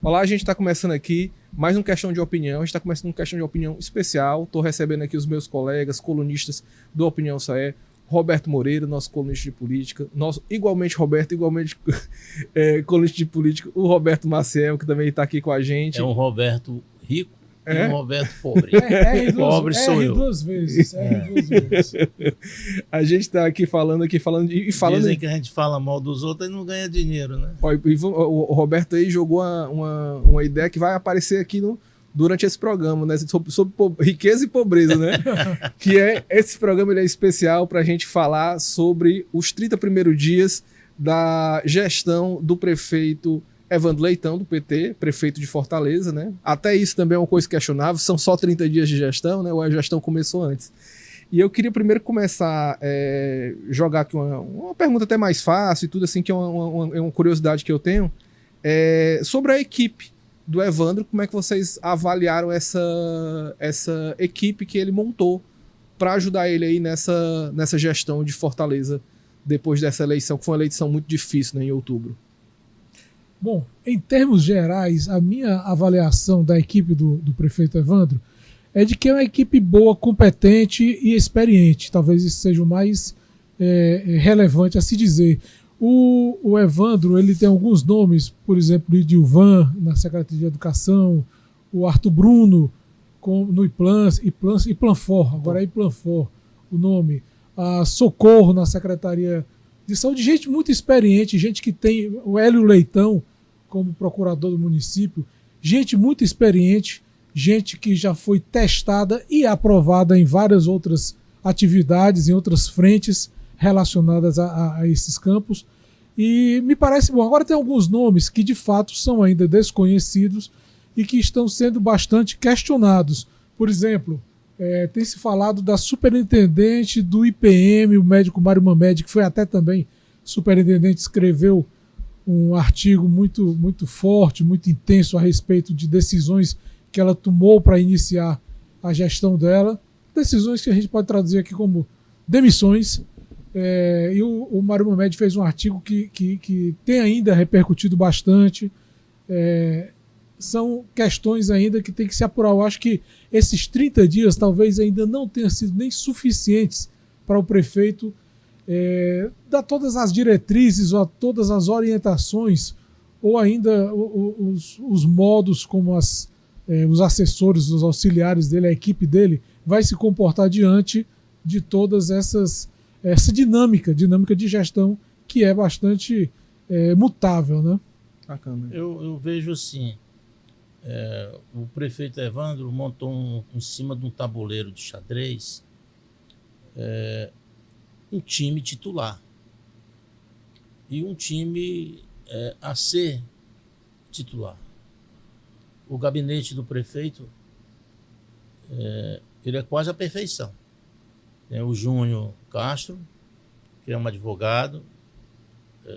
Olá, a gente está começando aqui mais um Questão de Opinião. A gente está começando um Questão de Opinião especial. Estou recebendo aqui os meus colegas, colunistas do Opinião Saé. Roberto Moreira, nosso colunista de política. Nosso, igualmente Roberto, igualmente colunista de política. O Roberto Maciel, que também está aqui com a gente. É um Roberto rico e um Roberto pobre. Pobre sou eu. Duas vezes. Duas vezes. A gente está aqui falando. Dizem que a gente fala mal dos outros e não ganha dinheiro, né? O Roberto aí jogou uma ideia que vai aparecer aqui durante esse programa, né? Sobre riqueza e pobreza, né? Que esse programa ele é especial para a gente falar sobre os 30 primeiros dias da gestão do prefeito Evandro Leitão, do PT, prefeito de Fortaleza, né? Até isso também é uma coisa questionável, são só 30 dias de gestão, né? Ou a gestão começou antes? E eu queria primeiro começar jogar aqui uma pergunta até mais fácil e tudo assim, que é uma curiosidade que eu tenho, sobre a equipe do Evandro. Como é que vocês avaliaram essa equipe que ele montou para ajudar ele aí nessa gestão de Fortaleza depois dessa eleição, que foi uma eleição muito difícil, né, em outubro? Bom, em termos gerais, a minha avaliação da equipe do prefeito Evandro é de que é uma equipe boa, competente e experiente. Talvez isso seja o mais relevante a se dizer. O Evandro, ele tem alguns nomes, por exemplo, o Idilvan na Secretaria de Educação, o Arthur Bruno no Iplanfor, agora é Iplanfor o nome, a Socorro na Secretaria de Saúde, gente muito experiente, gente que tem o Hélio Leitão como procurador do município, gente muito experiente, gente que já foi testada e aprovada em várias outras atividades, em outras frentes relacionadas a esses campos. E me parece bom. Agora tem alguns nomes que de fato são ainda desconhecidos e que estão sendo bastante questionados. Por exemplo, tem se falado da superintendente do IPM, o médico Mário Mamed, que foi até também superintendente, escreveu um artigo muito, muito forte, muito intenso a respeito de decisões que ela tomou para iniciar a gestão dela. Decisões que a gente pode traduzir aqui como demissões. E o Mário Mamed fez um artigo que tem ainda repercutido bastante. São questões ainda que tem que se apurar. Eu acho que esses 30 dias talvez ainda não tenham sido nem suficientes para o prefeito dar todas as diretrizes ou todas as orientações ou ainda os modos como os assessores, os auxiliares dele, a equipe dele vai se comportar diante de todas essa dinâmica de gestão que é bastante mutável, né? Bacana. Eu vejo assim, o prefeito Evandro montou em cima de um tabuleiro de xadrez um time titular e um time a ser titular. O gabinete do prefeito ele é quase a perfeição. Tem o Júnior Castro, que é um advogado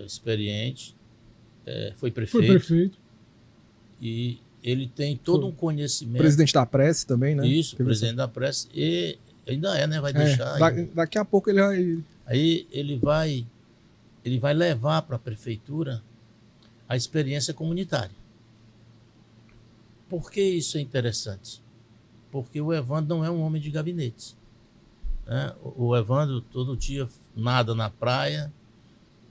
experiente, foi prefeito. E ele tem todo um conhecimento. Presidente da Prece também, né? Isso, presidente da Prece. E ainda né? Vai deixar. Daqui a pouco ele vai. Aí ele vai levar para a prefeitura a experiência comunitária. Por que isso é interessante? Porque o Evandro não é um homem de gabinete. Né? O Evandro todo dia nada na praia,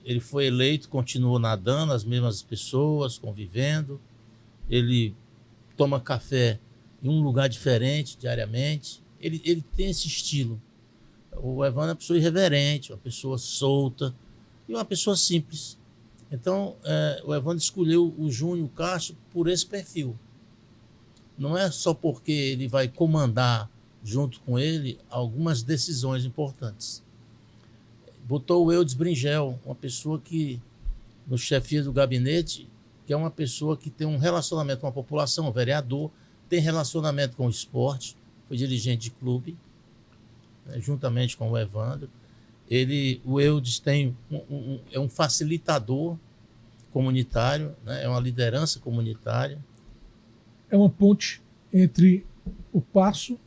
ele foi eleito, continuou nadando, as mesmas pessoas, convivendo, ele toma café em um lugar diferente diariamente, ele tem esse estilo. O Evandro é uma pessoa irreverente, uma pessoa solta e uma pessoa simples. Então, o Evandro escolheu o Júnior Castro por esse perfil. Não é só porque ele vai comandar junto com ele algumas decisões importantes. Botou o Eudes Bringel, uma pessoa que, no chefia do gabinete, que é uma pessoa que tem um relacionamento com a população, um vereador, tem relacionamento com o esporte, foi dirigente de clube, né, juntamente com o Evandro. O Eudes é um facilitador comunitário, né, é uma liderança comunitária. É uma ponte entre o Paço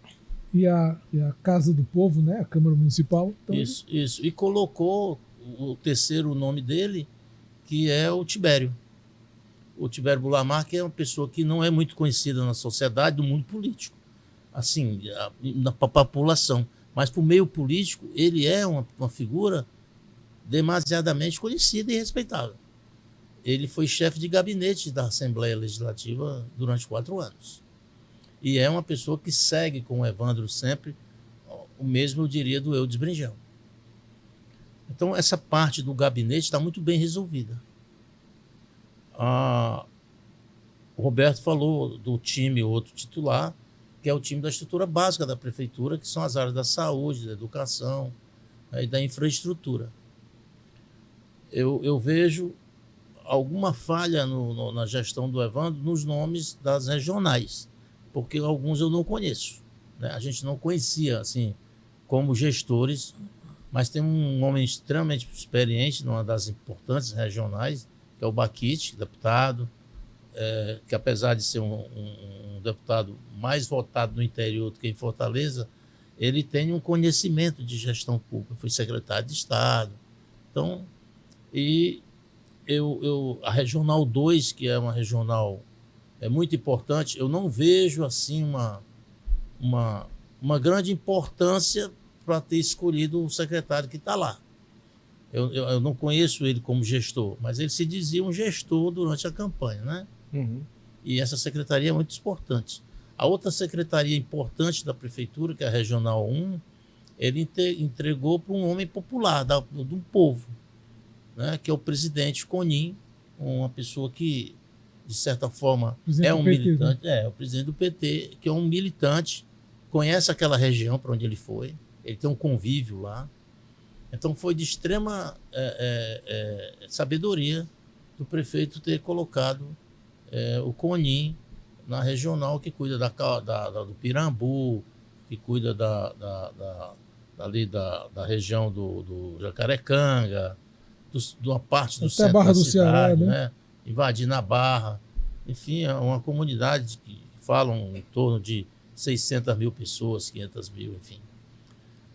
e a Casa do Povo, né? A Câmara Municipal. Então, isso. E colocou o terceiro nome dele, que é o Tibério. o Tibério Burlamar, que é uma pessoa que não é muito conhecida na sociedade, do mundo político, assim, na população. Mas para o meio político, ele é uma figura demasiadamente conhecida e respeitável. Ele foi chefe de gabinete da Assembleia Legislativa durante 4 anos. E é uma pessoa que segue com o Evandro sempre, o mesmo, eu diria, do Eudes Bringel. Então, essa parte do gabinete está muito bem resolvida. O Roberto falou do time, outro titular, que é o time da estrutura básica da prefeitura, que são as áreas da saúde, da educação, e da infraestrutura. Eu vejo alguma falha na gestão do Evandro nos nomes das regionais, porque alguns eu não conheço, né? A gente não conhecia, assim, como gestores, mas tem um homem extremamente experiente numa das importantes regionais, que é o Baquite, deputado, que apesar de ser um deputado mais votado no interior do que em Fortaleza, ele tem um conhecimento de gestão pública, foi secretário de Estado. Então, a Regional 2, que é uma regional muito importante, eu não vejo assim uma grande importância para ter escolhido o secretário que está lá. Eu não conheço ele como gestor, mas ele se dizia um gestor durante a campanha, né? Uhum. E essa secretaria é muito importante. A outra secretaria importante da prefeitura, que é a Regional 1, ele entregou para um homem popular, do povo, né? Que é o presidente Conin, uma pessoa que, de certa forma, é um militante, o presidente do PT, que é um militante, conhece aquela região para onde ele foi, ele tem um convívio lá. Então foi de extrema sabedoria do prefeito ter colocado o Conin na regional, que cuida do Pirambu, que cuida da região do Jacarecanga, de uma parte do centro Barra da do cidade, Ceará, né? Invadindo a Barra. Enfim, é uma comunidade que falam em torno de 600 mil pessoas, 500 mil, enfim.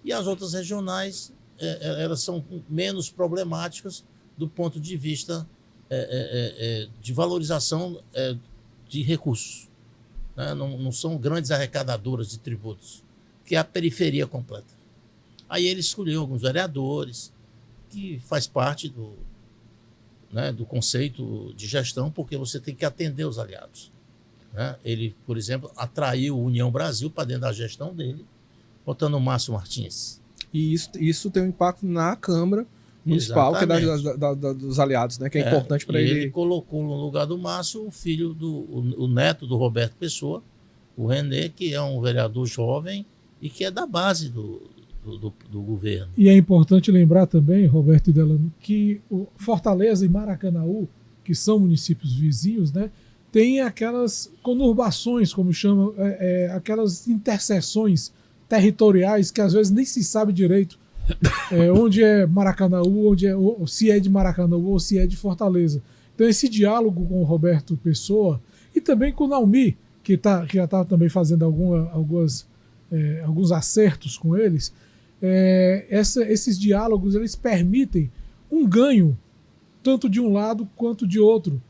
E as outras regionais, elas são menos problemáticas do ponto de vista de valorização de recursos, né? Não são grandes arrecadadoras de tributos, que é a periferia completa. Aí ele escolheu alguns vereadores, que faz parte do conceito de gestão, porque você tem que atender os aliados, né? Ele, por exemplo, atraiu o União Brasil para dentro da gestão dele, botando o Márcio Martins. E isso tem um impacto na Câmara Municipal, exatamente, que é dos aliados, né? Que é importante para ele. Ele colocou no lugar do Márcio o filho o neto do Roberto Pessoa, o René, que é um vereador jovem e que é da base do governo. E é importante lembrar também, Roberto e Delano, que o Fortaleza e Maracanaú, que são municípios vizinhos, né, tem aquelas conurbações, como chamam, aquelas interseções territoriais que às vezes nem se sabe direito onde é Maracanaú, se é de Maracanaú ou se é de Fortaleza. Então esse diálogo com o Roberto Pessoa e também com o Naumi, que já está também fazendo alguns acertos com eles, esses diálogos eles permitem um ganho tanto de um lado quanto de outro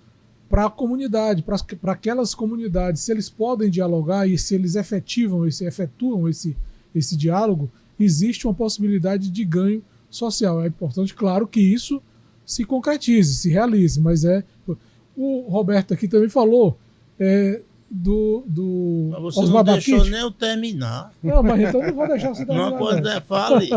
para a comunidade, para aquelas comunidades. Se eles podem dialogar e se eles efetuam esse diálogo, existe uma possibilidade de ganho social. É importante, claro, que isso se concretize, se realize, mas o Roberto aqui também falou mas você não deixou nem eu terminar. Não, mas então não vou deixar você terminar. Não, pode, fale.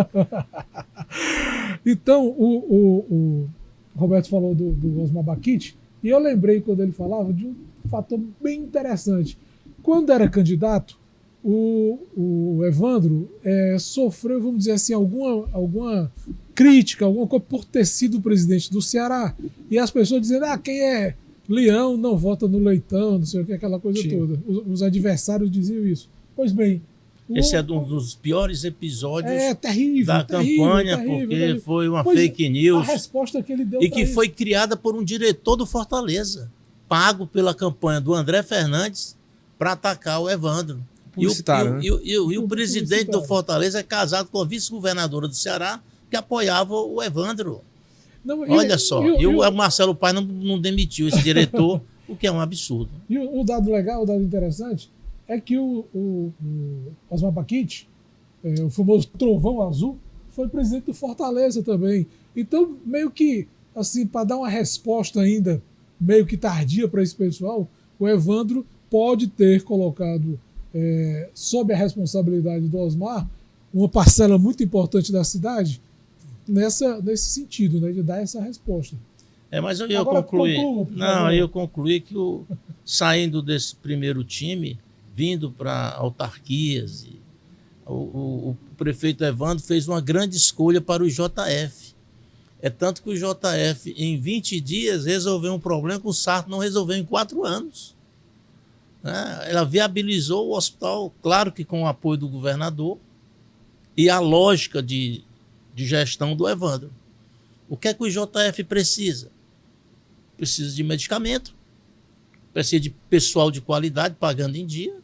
Então, o Roberto falou do Osmar Baquite, e eu lembrei, quando ele falava, de um fator bem interessante. Quando era candidato, o Evandro sofreu, vamos dizer assim, alguma crítica, alguma coisa por ter sido presidente do Ceará. E as pessoas dizendo, quem é Leão não vota no Leitão, não sei o que, aquela coisa toda. Os adversários diziam isso. Pois bem. Esse é um dos piores episódios terrível, da campanha, porque foi uma fake news. A resposta que ele deu e que foi criada por um diretor do Fortaleza, pago pela campanha do André Fernandes para atacar o Evandro. E o presidente do Fortaleza é casado com a vice-governadora do Ceará, que apoiava o Evandro. Olha só, o Marcelo Paes não demitiu esse diretor o que é um absurdo. E o dado legal, o dado interessante, é que o Osmar Baquite, o famoso Trovão Azul, foi presidente do Fortaleza também. Então, meio que, assim, para dar uma resposta ainda meio que tardia para esse pessoal, o Evandro pode ter colocado sob a responsabilidade do Osmar uma parcela muito importante da cidade nesse sentido, né, de dar essa resposta. Mas eu concluí que saindo desse primeiro time, vindo para autarquias, o prefeito Evandro fez uma grande escolha para o JF. É tanto que o JF, em 20 dias, resolveu um problema que o Sarto não resolveu em 4 anos. Ela viabilizou o hospital, claro que com o apoio do governador, e a lógica de gestão do Evandro. O que é que o JF precisa? Precisa de medicamento, precisa de pessoal de qualidade pagando em dia,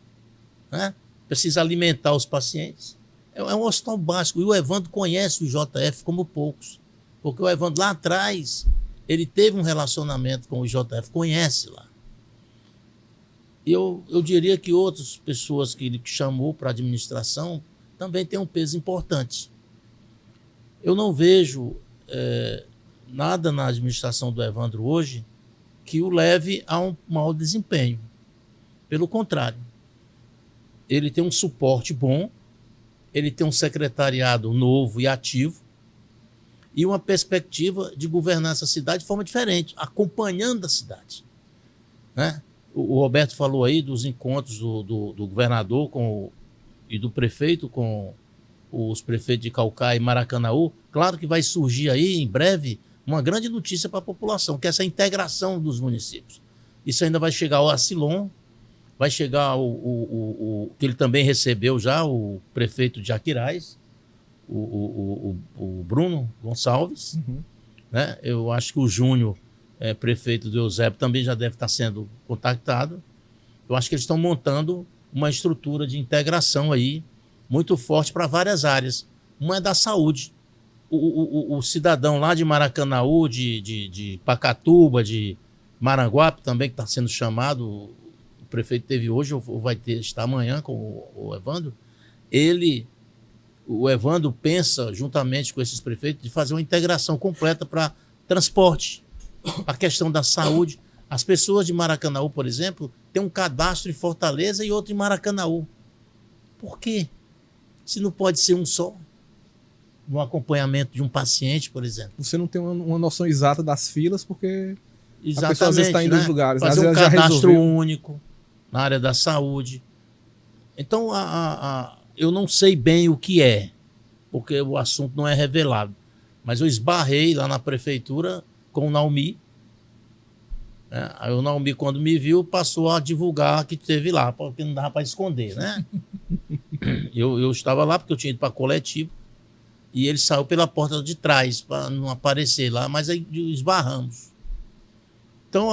né? Precisa alimentar os pacientes. É um hospital básico. E o Evandro conhece o JF como poucos. Porque o Evandro lá atrás, ele teve um relacionamento com o JF, conhece lá. E eu diria que outras pessoas que ele chamou para a administração também têm um peso importante. Eu não vejo nada na administração do Evandro hoje que o leve a um mau desempenho. Pelo contrário, ele tem um suporte bom, ele tem um secretariado novo e ativo e uma perspectiva de governar essa cidade de forma diferente, acompanhando a cidade. Né? O Roberto falou aí dos encontros do governador e do prefeito com os prefeitos de Caucaia e Maracanaú. Claro que vai surgir aí, em breve, uma grande notícia para a população, que é essa integração dos municípios. Isso ainda vai chegar ao Acilon, vai chegar que ele também recebeu já, o prefeito de Aquiraz, o Bruno Gonçalves. Uhum. Né? Eu acho que o Júnior, prefeito do Eusébio, também já deve estar sendo contactado. Eu acho que eles estão montando uma estrutura de integração aí muito forte para várias áreas. Uma é da saúde. O cidadão lá de Maracanaú, de Pacatuba, de Maranguape também, que está sendo chamado, o prefeito teve hoje, ou vai estar amanhã com o Evandro, o Evandro pensa, juntamente com esses prefeitos, de fazer uma integração completa para transporte, a questão da saúde. As pessoas de Maracanaú, por exemplo, têm um cadastro em Fortaleza e outro em Maracanaú. Por quê? Se não pode ser um só? No acompanhamento de um paciente, por exemplo. Você não tem uma noção exata das filas, porque exatamente, a pessoa às vezes está em dois lugares. Fazer às um vezes cadastro único na área da saúde. Então, eu não sei bem o que é, porque o assunto não é revelado. Mas eu esbarrei lá na prefeitura com o Naumi. Aí o Naumi, quando me viu, passou a divulgar que teve lá, porque não dava para esconder, né? Eu estava lá porque eu tinha ido para coletivo. E ele saiu pela porta de trás, para não aparecer lá, mas aí esbarramos. Então,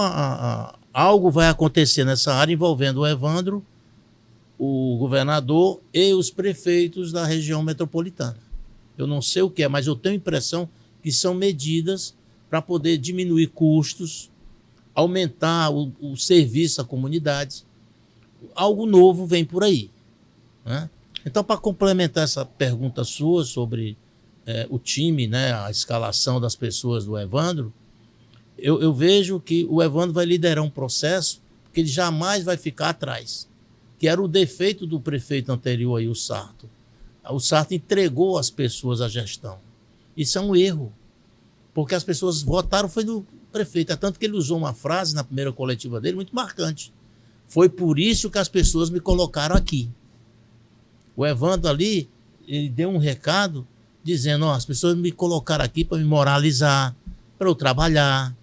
algo vai acontecer nessa área envolvendo o Evandro, o governador e os prefeitos da região metropolitana. Eu não sei o que é, mas eu tenho a impressão que são medidas para poder diminuir custos, aumentar o serviço à comunidade. Algo novo vem por aí. Né? Então, para complementar essa pergunta sua sobre o time, né, a escalação das pessoas do Evandro, eu vejo que o Evandro vai liderar um processo que ele jamais vai ficar atrás, que era o defeito do prefeito anterior aí, o Sarto. O Sarto entregou às pessoas a gestão. Isso é um erro, porque as pessoas votaram foi no prefeito. É tanto que ele usou uma frase na primeira coletiva dele muito marcante. Foi por isso que as pessoas me colocaram aqui. O Evandro ali, ele deu um recado dizendo, as pessoas me colocaram aqui para me moralizar, para eu trabalhar,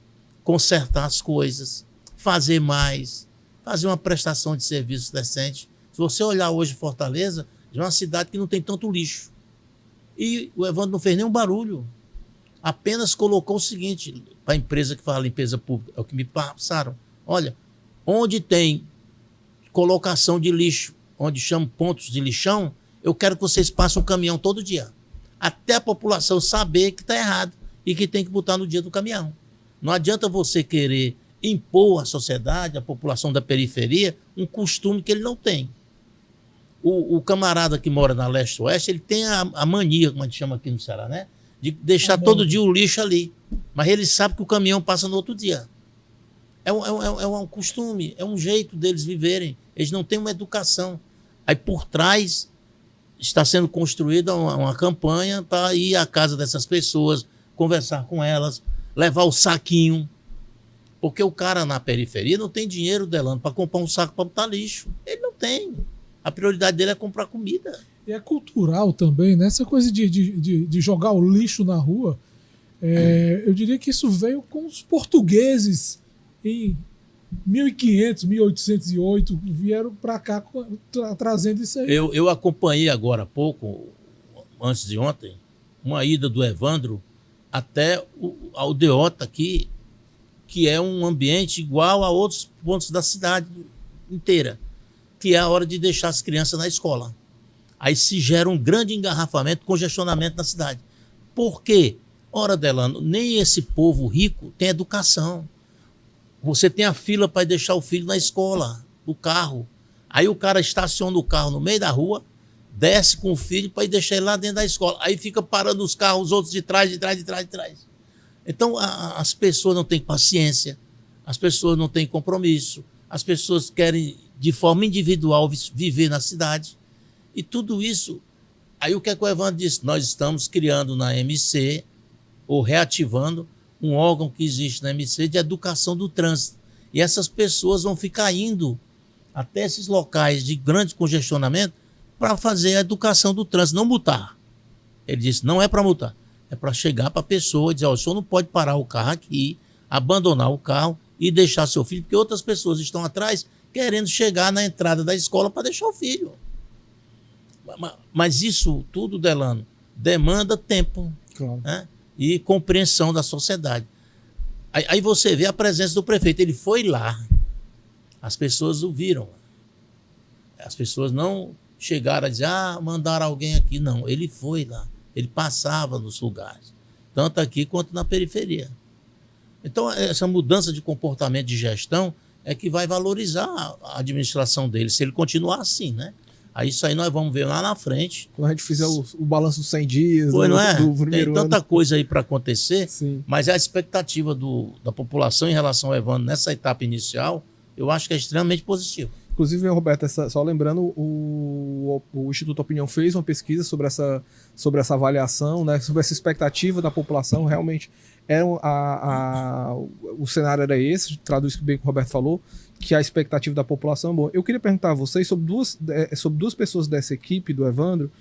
consertar as coisas, fazer mais, fazer uma prestação de serviço decente. Se você olhar hoje Fortaleza, é uma cidade que não tem tanto lixo. E o Evandro não fez nenhum barulho. Apenas colocou o seguinte, para a empresa que faz limpeza pública, é o que me passaram. Olha, onde tem colocação de lixo, onde chamam pontos de lixão, eu quero que vocês passem um caminhão todo dia. Até a população saber que está errado e que tem que botar no dia do caminhão. Não adianta você querer impor à sociedade, à população da periferia, um costume que ele não tem. O camarada que mora na leste-oeste, ele tem a mania, como a gente chama aqui no Ceará, né? De deixar todo dia o lixo ali. Mas ele sabe que o caminhão passa no outro dia. É um costume, é um jeito deles viverem. Eles não têm uma educação. Aí por trás está sendo construída uma campanha para ir à casa dessas pessoas, conversar com elas, levar o saquinho. Porque o cara na periferia não tem dinheiro, Delano, para comprar um saco para botar lixo. Ele não tem. A prioridade dele é comprar comida. E é cultural também, né? Essa coisa de jogar o lixo na rua, eu diria que isso veio com os portugueses em 1500, 1808, vieram para cá trazendo isso aí. Eu acompanhei agora há pouco, antes de ontem, uma ida do Evandro até o Aldeota aqui, que é um ambiente igual a outros pontos da cidade inteira, que é a hora de deixar as crianças na escola. Aí se gera um grande engarrafamento, congestionamento na cidade. Por quê? Ora, Delano, nem esse povo rico tem educação. Você tem a fila para deixar o filho na escola, no carro. Aí o cara estaciona o carro no meio da rua, desce com o filho para ir deixar ele lá dentro da escola. Aí fica parando os carros, os outros de trás. Então as pessoas não têm paciência, as pessoas não têm compromisso, as pessoas querem de forma individual viver na cidade. E tudo isso, aí o que é que o Evandro disse? Nós estamos criando na MC, ou reativando, um órgão que existe na MC de educação do trânsito. E essas pessoas vão ficar indo até esses locais de grande congestionamento para fazer a educação do trânsito, não multar. Ele disse, não é para multar, é para chegar para a pessoa e dizer, o senhor não pode parar o carro aqui, abandonar o carro e deixar seu filho, porque outras pessoas estão atrás querendo chegar na entrada da escola para deixar o filho. Mas isso tudo, Delano, demanda tempo, claro, né? E compreensão da sociedade. Aí você vê a presença do prefeito. Ele foi lá, as pessoas o viram. As pessoas não chegaram a dizer, mandaram alguém aqui. Não, ele foi lá. Ele passava nos lugares, tanto aqui quanto na periferia. Então, essa mudança de comportamento de gestão é que vai valorizar a administração dele, se ele continuar assim, né? Aí isso aí nós vamos ver lá na frente. Quando a gente fizer o balanço dos 100 dias, Pois não é? do primeiro Tem tanta ano. coisa aí para acontecer, Sim. mas a expectativa da população em relação ao Evandro nessa etapa inicial, eu acho que é extremamente positiva. Inclusive, Roberto, só lembrando, o Instituto Opinião fez uma pesquisa sobre essa avaliação, né, sobre essa expectativa da população. Realmente, o cenário era esse, traduz bem o que o Roberto falou, que a expectativa da população. Bom, eu queria perguntar a vocês sobre duas pessoas dessa equipe do Evandro,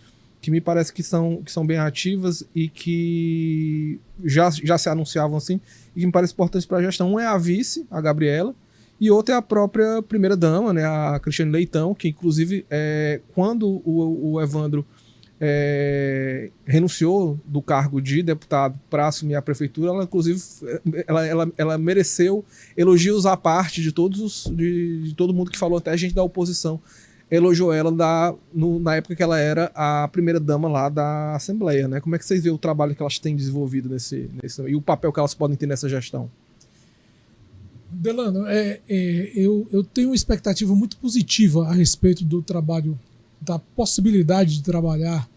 que me parece que são bem ativas e que já se anunciavam assim, e que me parece importantes para a gestão. Um é a vice, a Gabriela, e outra é a própria primeira-dama, né, a Cristiane Leitão, que inclusive, quando o Evandro renunciou do cargo de deputado para assumir a prefeitura, ela inclusive ela mereceu elogios à parte de todo mundo que falou, até a gente da oposição elogiou ela na época que ela era a primeira-dama lá da Assembleia, né? Como é que vocês veem o trabalho que elas têm desenvolvido e o papel que elas podem ter nessa gestão? Delano, eu tenho uma expectativa muito positiva a respeito do trabalho, da possibilidade de trabalhar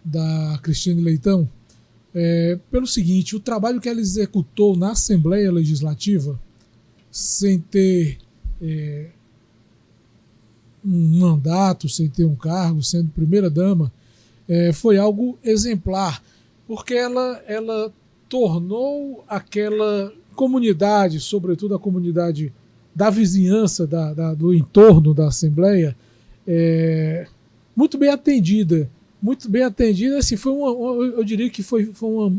da Cristiane Leitão, pelo seguinte: o trabalho que ela executou na Assembleia Legislativa, sem ter um mandato, sem ter um cargo, sendo primeira-dama, foi algo exemplar, porque ela tornou aquela comunidade, sobretudo a comunidade da vizinhança, do entorno da Assembleia, muito bem atendida. Muito bem atendida, assim, eu diria que foi uma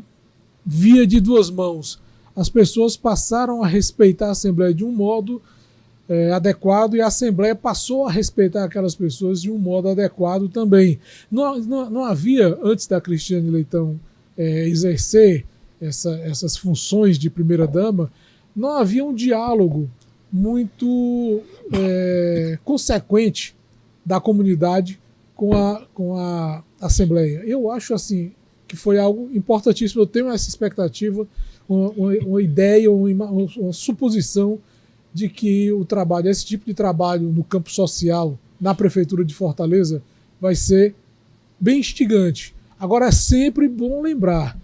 via de duas mãos. As pessoas passaram a respeitar a Assembleia de um modo adequado e a Assembleia passou a respeitar aquelas pessoas de um modo adequado também. Não havia, antes da Cristiane Leitão exercer essas funções de primeira-dama, não havia um diálogo muito consequente da comunidade com a Assembleia. Eu acho assim que foi algo importantíssimo. Eu tenho essa expectativa, uma ideia, uma suposição de que o trabalho, esse tipo de trabalho no campo social, na Prefeitura de Fortaleza, vai ser bem instigante. Agora, é sempre bom lembrar,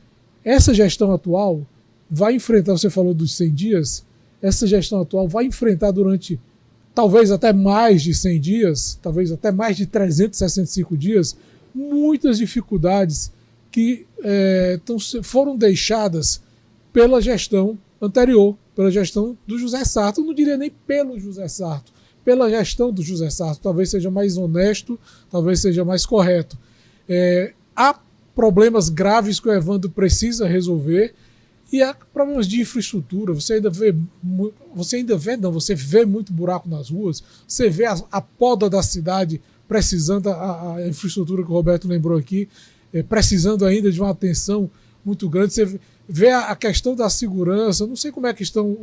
essa gestão atual vai enfrentar, você falou dos 100 dias, essa gestão atual vai enfrentar durante talvez até mais de 100 dias, talvez até mais de 365 dias, muitas dificuldades que foram deixadas pela gestão anterior, pela gestão do José Sarto. Eu não diria nem pelo José Sarto, pela gestão do José Sarto. Talvez seja mais honesto, talvez seja mais correto. Há problemas graves que o Evandro precisa resolver e há problemas de infraestrutura. Você vê muito buraco nas ruas, você vê a poda da cidade precisando, a infraestrutura que o Roberto lembrou aqui, precisando ainda de uma atenção muito grande. Você vê a questão da segurança. Não sei como é que estão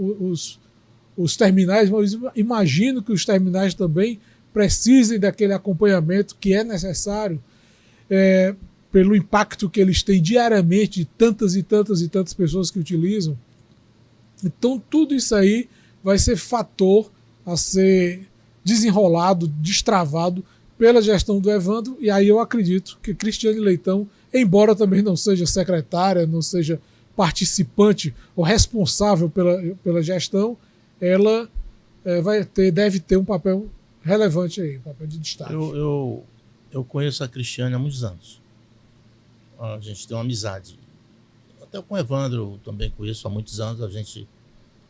os terminais, mas imagino que os terminais também precisem daquele acompanhamento que é necessário pelo impacto que eles têm diariamente de tantas e tantas e tantas pessoas que utilizam. Então tudo isso aí vai ser fator a ser desenrolado, destravado pela gestão do Evandro, e aí eu acredito que Cristiane Leitão, embora também não seja secretária, não seja participante ou responsável pela gestão, ela deve ter um papel relevante aí, um papel de destaque. Eu conheço a Cristiane há muitos anos. A gente tem uma amizade. Até com o Evandro também conheço há muitos anos. A gente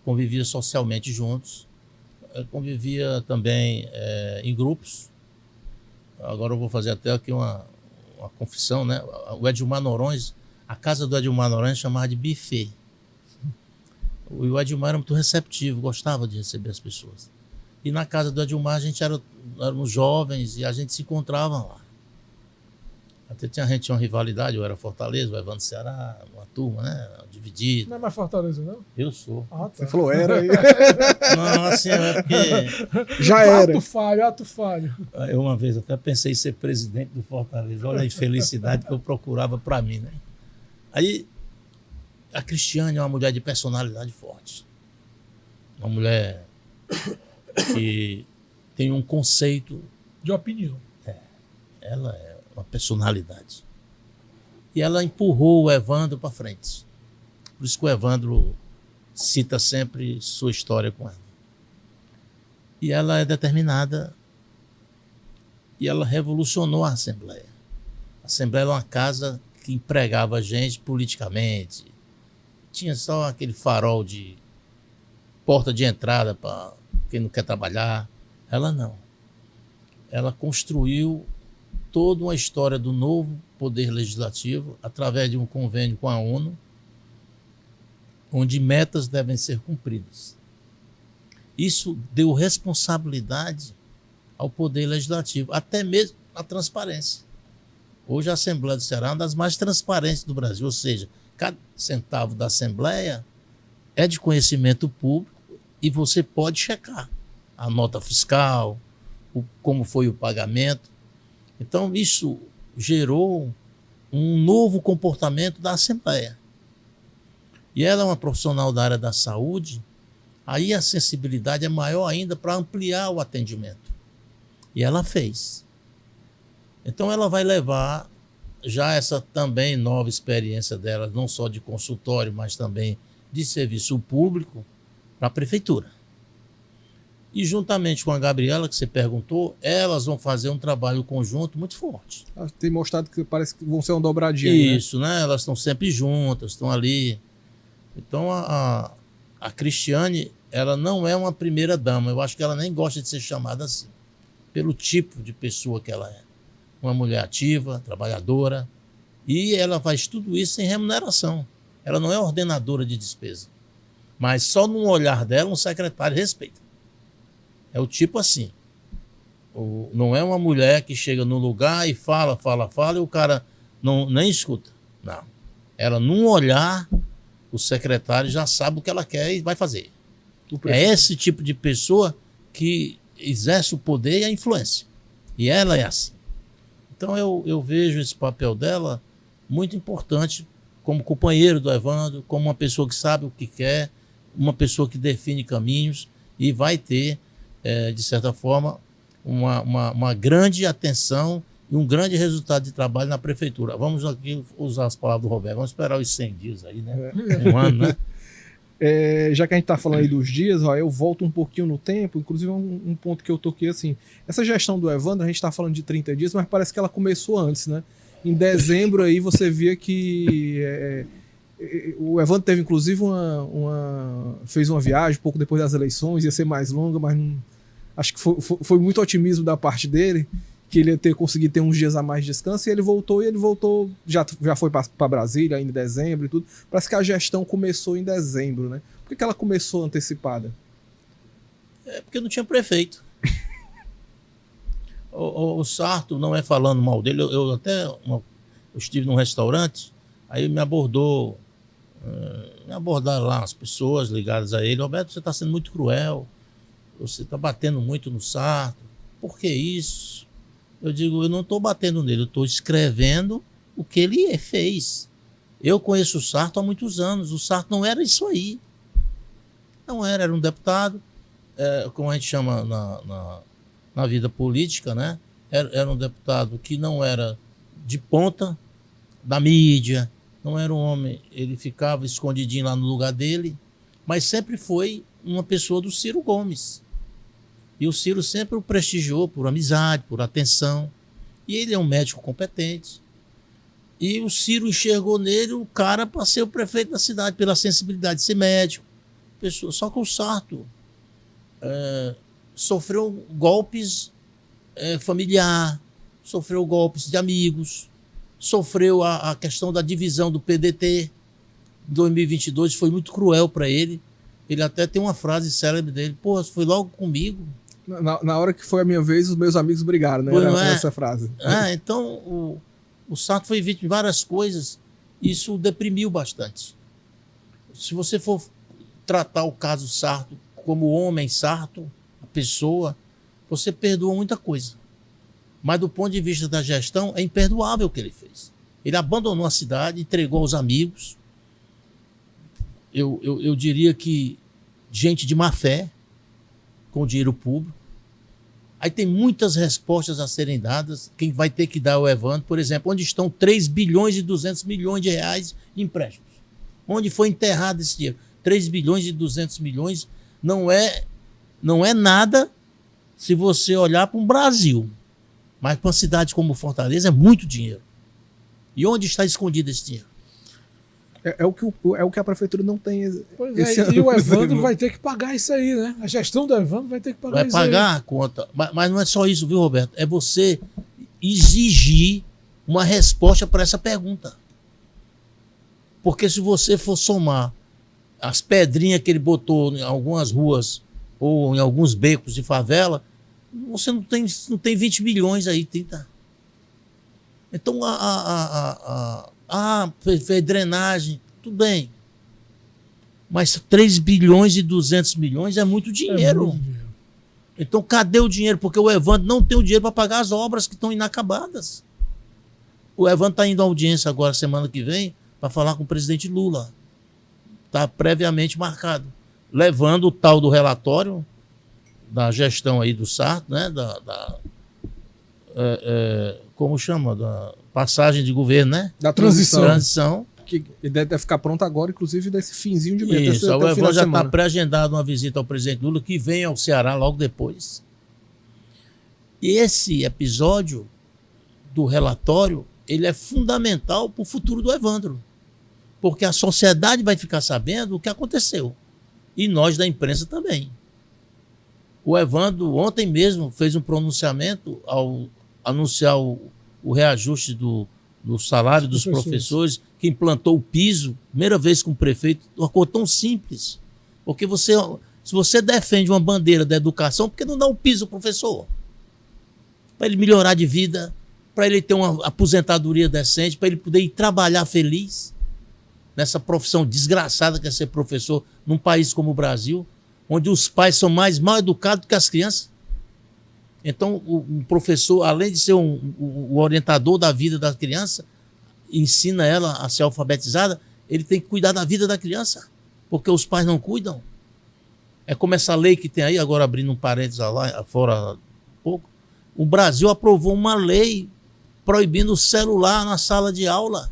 convivia socialmente juntos. Convivia também em grupos. Agora eu vou fazer até aqui uma confissão, né? O Edilmar Noronha, a casa do Edilmar Noronha chamava de buffet. O Edilmar era muito receptivo, gostava de receber as pessoas. E na casa do Edilmar a gente éramos jovens e a gente se encontrava lá. Até a gente tinha uma rivalidade, eu era Fortaleza, o Evandro Ceará, uma turma, né? Dividida. Não é mais Fortaleza, não? Eu sou. Ah, tá. Você falou era aí. Não, assim, é porque... Já era. Ato falho. Eu uma vez até pensei em ser presidente do Fortaleza. Olha a infelicidade que eu procurava para mim, né? Aí, a Cristiane é uma mulher de personalidade forte. Uma mulher que tem um conceito... De opinião. Ela é uma personalidade. E ela empurrou o Evandro para frente. Por isso que o Evandro cita sempre sua história com ela. E ela é determinada e ela revolucionou a Assembleia. A Assembleia era uma casa que empregava a gente politicamente. Tinha só aquele farol de porta de entrada para quem não quer trabalhar. Ela não. Ela construiu toda uma história do novo poder legislativo através de um convênio com a ONU, onde metas devem ser cumpridas. Isso deu responsabilidade ao poder legislativo, até mesmo a transparência. Hoje a Assembleia do Ceará é uma das mais transparentes do Brasil, ou seja, cada centavo da Assembleia é de conhecimento público e você pode checar a nota fiscal, como foi o pagamento. Então, isso gerou um novo comportamento da Assembleia. E ela é uma profissional da área da saúde, aí a sensibilidade é maior ainda para ampliar o atendimento. E ela fez. Então, ela vai levar já essa também nova experiência dela, não só de consultório, mas também de serviço público, para a prefeitura. E juntamente com a Gabriela, que você perguntou, elas vão fazer um trabalho conjunto muito forte. Tem mostrado que parece que vão ser uma dobradinha. Isso, né? Elas estão sempre juntas, estão ali. Então a Cristiane, ela não é uma primeira dama. Eu acho que ela nem gosta de ser chamada assim, pelo tipo de pessoa que ela é. Uma mulher ativa, trabalhadora, e ela faz tudo isso sem remuneração. Ela não é ordenadora de despesa. Mas só no olhar dela, um secretário respeita. É o tipo assim. Não é uma mulher que chega no lugar e fala, e o cara nem escuta. Não. Ela, num olhar, o secretário já sabe o que ela quer e vai fazer. É esse tipo de pessoa que exerce o poder e a influência. E ela é assim. Então eu vejo esse papel dela muito importante como companheiro do Evandro, como uma pessoa que sabe o que quer, uma pessoa que define caminhos. e vai ter, de certa forma, uma grande atenção e um grande resultado de trabalho na prefeitura. Vamos aqui usar as palavras do Roberto, vamos esperar os 100 dias aí, né? Um ano, né? Já que a gente está falando aí dos dias, ó, eu volto um pouquinho no tempo, inclusive um ponto que eu toquei assim, essa gestão do Evandro, a gente está falando de 30 dias, mas parece que ela começou antes, né? Em dezembro aí você via que o Evandro teve inclusive fez uma viagem pouco depois das eleições, ia ser mais longa, mas acho que foi muito otimismo da parte dele, que ele ia conseguido ter uns dias a mais de descanso, e ele voltou, já foi para Brasília ainda em dezembro e tudo. Parece que a gestão começou em dezembro, né? Por que ela começou antecipada? Porque não tinha prefeito. O Sarto, não é falando mal dele, eu estive num restaurante, aí me abordaram lá as pessoas ligadas a ele. Roberto, você está sendo muito cruel, você está batendo muito no Sarto, por que isso? Eu digo, eu não estou batendo nele, eu estou escrevendo o que ele fez. Eu conheço o Sarto há muitos anos, o Sarto não era isso aí. Não era um deputado, como a gente chama na vida política, né? Era um deputado que não era de ponta da mídia, não era um homem, ele ficava escondidinho lá no lugar dele, mas sempre foi uma pessoa do Ciro Gomes. E o Ciro sempre o prestigiou por amizade, por atenção. E ele é um médico competente. E o Ciro enxergou nele o cara para ser o prefeito da cidade, pela sensibilidade de ser médico. Só que o Sarto sofreu golpes familiar, sofreu golpes de amigos, sofreu a questão da divisão do PDT. Em 2022 foi muito cruel para ele. Ele até tem uma frase célebre dele: pô, foi logo comigo. Na hora que foi a minha vez, os meus amigos brigaram, né? Era essa frase. Então, o Sarto foi vítima de várias coisas. Isso o deprimiu bastante. Se você for tratar o caso Sarto como homem Sarto, a pessoa, você perdoa muita coisa. Mas do ponto de vista da gestão, é imperdoável o que ele fez. Ele abandonou a cidade, entregou aos amigos. Eu diria que gente de má fé, com dinheiro público. Aí tem muitas respostas a serem dadas. Quem vai ter que dar é o Evandro, por exemplo, onde estão 3 bilhões e 200 milhões de reais em empréstimos? Onde foi enterrado esse dinheiro? 3 bilhões e 200 milhões não é nada se você olhar para um Brasil. Mas para uma cidade como Fortaleza é muito dinheiro. E onde está escondido esse dinheiro? É o que a prefeitura não tem. Pois é, e o Evandro vai ter que pagar isso aí, né? A gestão do Evandro vai ter que pagar isso aí. Vai pagar a conta. Mas não é só isso, viu, Roberto? É você exigir uma resposta para essa pergunta. Porque se você for somar as pedrinhas que ele botou em algumas ruas ou em alguns becos de favela, você não tem 20 milhões aí, 30. Então, fez drenagem, tudo bem. Mas 3 bilhões e 200 milhões é muito dinheiro. muito dinheiro. Então, cadê o dinheiro? Porque o Evandro não tem o dinheiro para pagar as obras que estão inacabadas. O Evandro está indo à audiência agora, semana que vem, para falar com o presidente Lula. Está previamente marcado. Levando o tal do relatório da gestão aí do Sarto, né? Como chama? Da passagem de governo, né? Da transição. Que deve ficar pronto agora, inclusive, desse finzinho de mês. Isso, o Evandro já está pré-agendado uma visita ao presidente Lula, que vem ao Ceará logo depois. E esse episódio do relatório, ele é fundamental para o futuro do Evandro. Porque a sociedade vai ficar sabendo o que aconteceu. E nós da imprensa também. O Evandro ontem mesmo fez um pronunciamento ao anunciar o reajuste do salário dos professores, que implantou o piso, primeira vez com o prefeito, uma coisa tão simples. Porque se você defende uma bandeira da educação, por que não dá um piso ao professor? Para ele melhorar de vida, para ele ter uma aposentadoria decente, para ele poder ir trabalhar feliz nessa profissão desgraçada que é ser professor num país como o Brasil, onde os pais são mais mal educados que as crianças. Então, o professor, além de ser o orientador da vida da criança, ensina ela a ser alfabetizada, ele tem que cuidar da vida da criança, porque os pais não cuidam. É como essa lei que tem aí, agora abrindo um parênteses lá fora pouco, o Brasil aprovou uma lei proibindo o celular na sala de aula.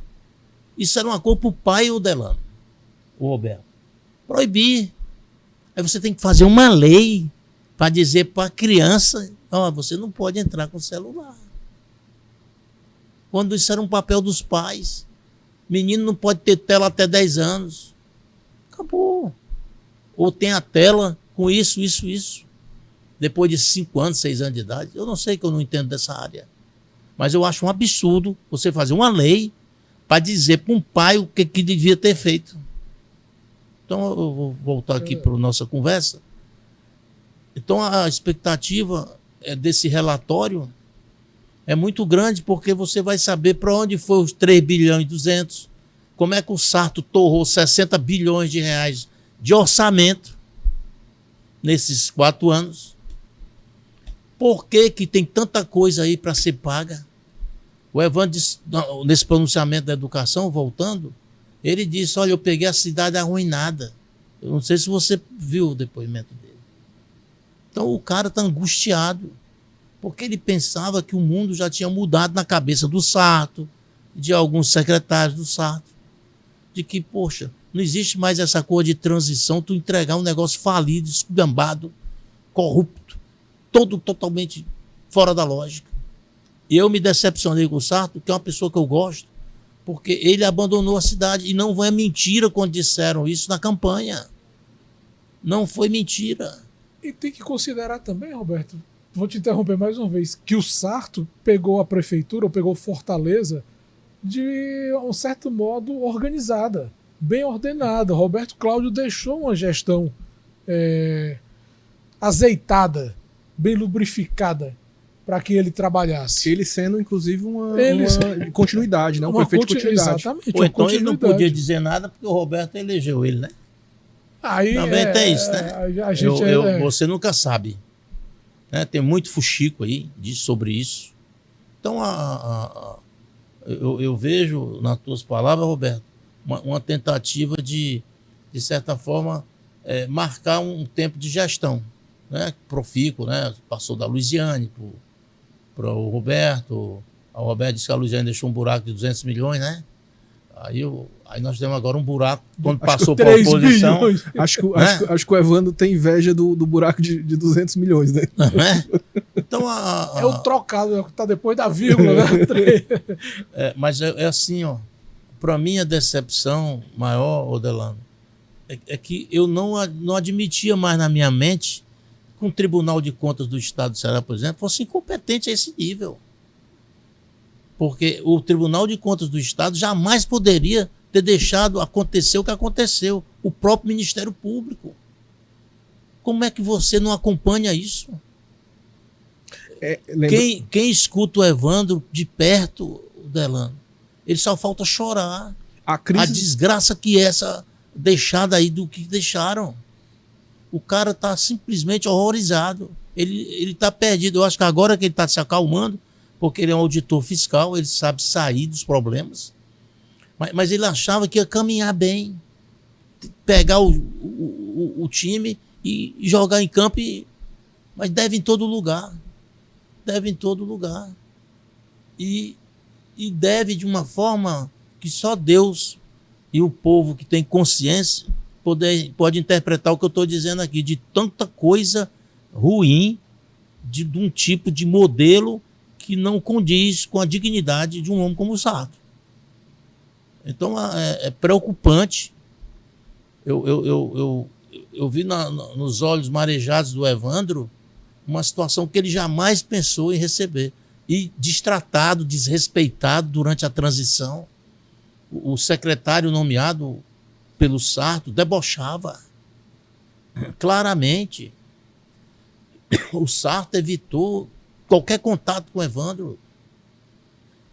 Isso era uma coisa para o pai, o Delano, o Roberto. Proibir. Aí você tem que fazer uma lei para dizer para a criança, você não pode entrar com o celular. Quando isso era um papel dos pais. Menino não pode ter tela até 10 anos. Acabou. Ou tem a tela com isso. Depois de 5 anos, 6 anos de idade. Eu não sei, que eu não entendo dessa área. Mas eu acho um absurdo você fazer uma lei para dizer para um pai o que devia ter feito. Então, eu vou voltar aqui para a nossa conversa. Então, a expectativa desse relatório é muito grande, porque você vai saber para onde foi os 3 bilhões e 200, como é que o Sarto torrou 60 bilhões de reais de orçamento nesses 4 anos. Por que tem tanta coisa aí para ser paga? O Evandro, nesse pronunciamento da educação, voltando, ele disse, olha, eu peguei a cidade arruinada. Eu não sei se você viu o depoimento dele. Então o cara está angustiado, porque ele pensava que o mundo já tinha mudado na cabeça do Sarto, de alguns secretários do Sarto, de que, poxa, não existe mais essa coisa de transição, tu entregar um negócio falido, esculhambado, corrupto, todo totalmente fora da lógica. E eu me decepcionei com o Sarto, que é uma pessoa que eu gosto, porque ele abandonou a cidade. E não é mentira quando disseram isso na campanha. Não foi mentira. E tem que considerar também, Roberto, vou te interromper mais uma vez, que o Sarto pegou a prefeitura, ou pegou Fortaleza, de um certo modo organizada, bem ordenada. Roberto Cláudio deixou uma gestão azeitada, bem lubrificada, para que ele trabalhasse. Ele sendo, inclusive, uma continuidade, né? Um uma prefeito de continuidade. Exatamente. Ou então ele não podia dizer nada porque o Roberto elegeu ele, né? Aí também tem isso, né? A gente você nunca sabe. Né? Tem muito fuxico aí sobre isso. Então, eu vejo nas tuas palavras, Roberto, uma tentativa de certa forma, marcar um tempo de gestão, né? Profícuo, né? Passou da Luiziane para o Roberto. O Roberto disse que a Luiziane deixou um buraco de 200 milhões, né? Aí nós temos agora um buraco, quando passou para a oposição. Acho que o Evandro tem inveja do buraco de 200 milhões, né? Então, é o trocado, que está depois da vírgula, né? Mas é assim, ó. Para mim, a decepção maior, Odelano, é que eu não admitia mais na minha mente que um Tribunal de Contas do Estado do Ceará, por exemplo, fosse incompetente a esse nível. Porque o Tribunal de Contas do Estado jamais poderia ter deixado acontecer o que aconteceu. O próprio Ministério Público. Como é que você não acompanha isso? Quem escuta o Evandro de perto, Delano, ele só falta chorar. A desgraça que é essa deixada aí do que deixaram. O cara está simplesmente horrorizado. Ele está perdido. Eu acho que agora que ele está se acalmando, porque ele é um auditor fiscal, ele sabe sair dos problemas. Mas ele achava que ia caminhar bem, pegar o time e jogar em campo, mas deve em todo lugar. Deve em todo lugar. E deve de uma forma que só Deus e o povo que tem consciência pode interpretar o que eu estou dizendo aqui, de tanta coisa ruim, de um tipo de modelo que não condiz com a dignidade de um homem como o Sarto. Então é preocupante. Eu vi nos olhos marejados do Evandro uma situação que ele jamais pensou em receber. E destratado, desrespeitado durante a transição. O secretário nomeado pelo Sarto debochava claramente. O Sarto evitou qualquer contato com o Evandro.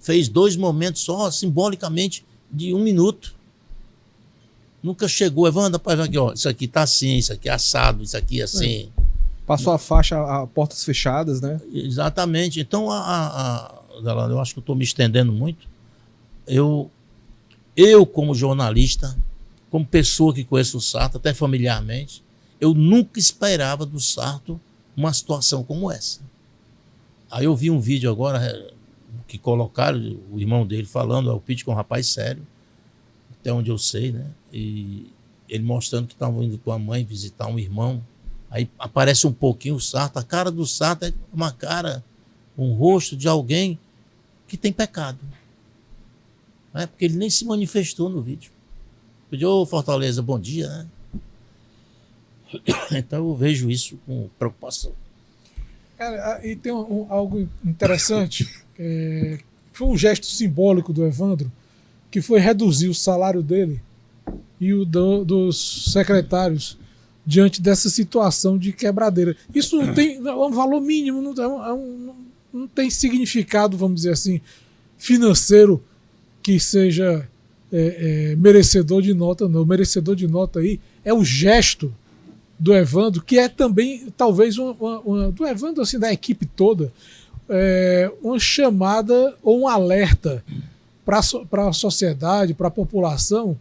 Fez 2 momentos só, simbolicamente, de 1 minuto. Nunca chegou, Evandro, rapaz, aqui, ó, isso aqui tá assim, isso aqui é assado, isso aqui é assim. Passou a faixa a portas fechadas, né? Exatamente. Então, eu acho que eu estou me estendendo muito. Eu, como jornalista, como pessoa que conheço o Sarto, até familiarmente, Eu nunca esperava do Sarto uma situação como essa. Aí eu vi um vídeo agora que colocaram o irmão dele falando, o Pete, que é um rapaz sério, até onde eu sei, né? E ele mostrando que estava indo com a mãe visitar um irmão. Aí aparece um pouquinho o Sarto. A cara do Sarto é uma cara, um rosto de alguém que tem pecado. Né? Porque ele nem se manifestou no vídeo. Pediu, ô Fortaleza, bom dia, né? Então eu vejo isso com preocupação. Cara, e tem algo interessante, foi um gesto simbólico do Evandro, que foi reduzir o salário dele e o dos secretários diante dessa situação de quebradeira. Isso não tem um valor mínimo, não tem significado, vamos dizer assim, financeiro que seja merecedor de nota, não. O merecedor de nota aí é o gesto do Evandro, que é também, talvez, do Evandro, assim, da equipe toda, uma chamada ou um alerta para a sociedade, para a população,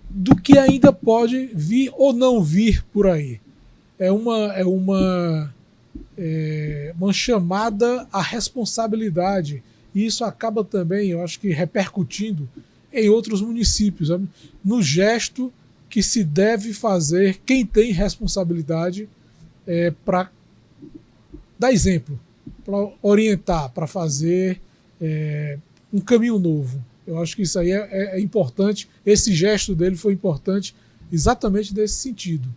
do que ainda pode vir ou não vir por aí. É uma chamada à responsabilidade. E isso acaba também, eu acho que, repercutindo em outros municípios, sabe? No gesto que se deve fazer quem tem responsabilidade para dar exemplo, para orientar, para fazer um caminho novo. Eu acho que isso aí é importante. Esse gesto dele foi importante exatamente nesse sentido.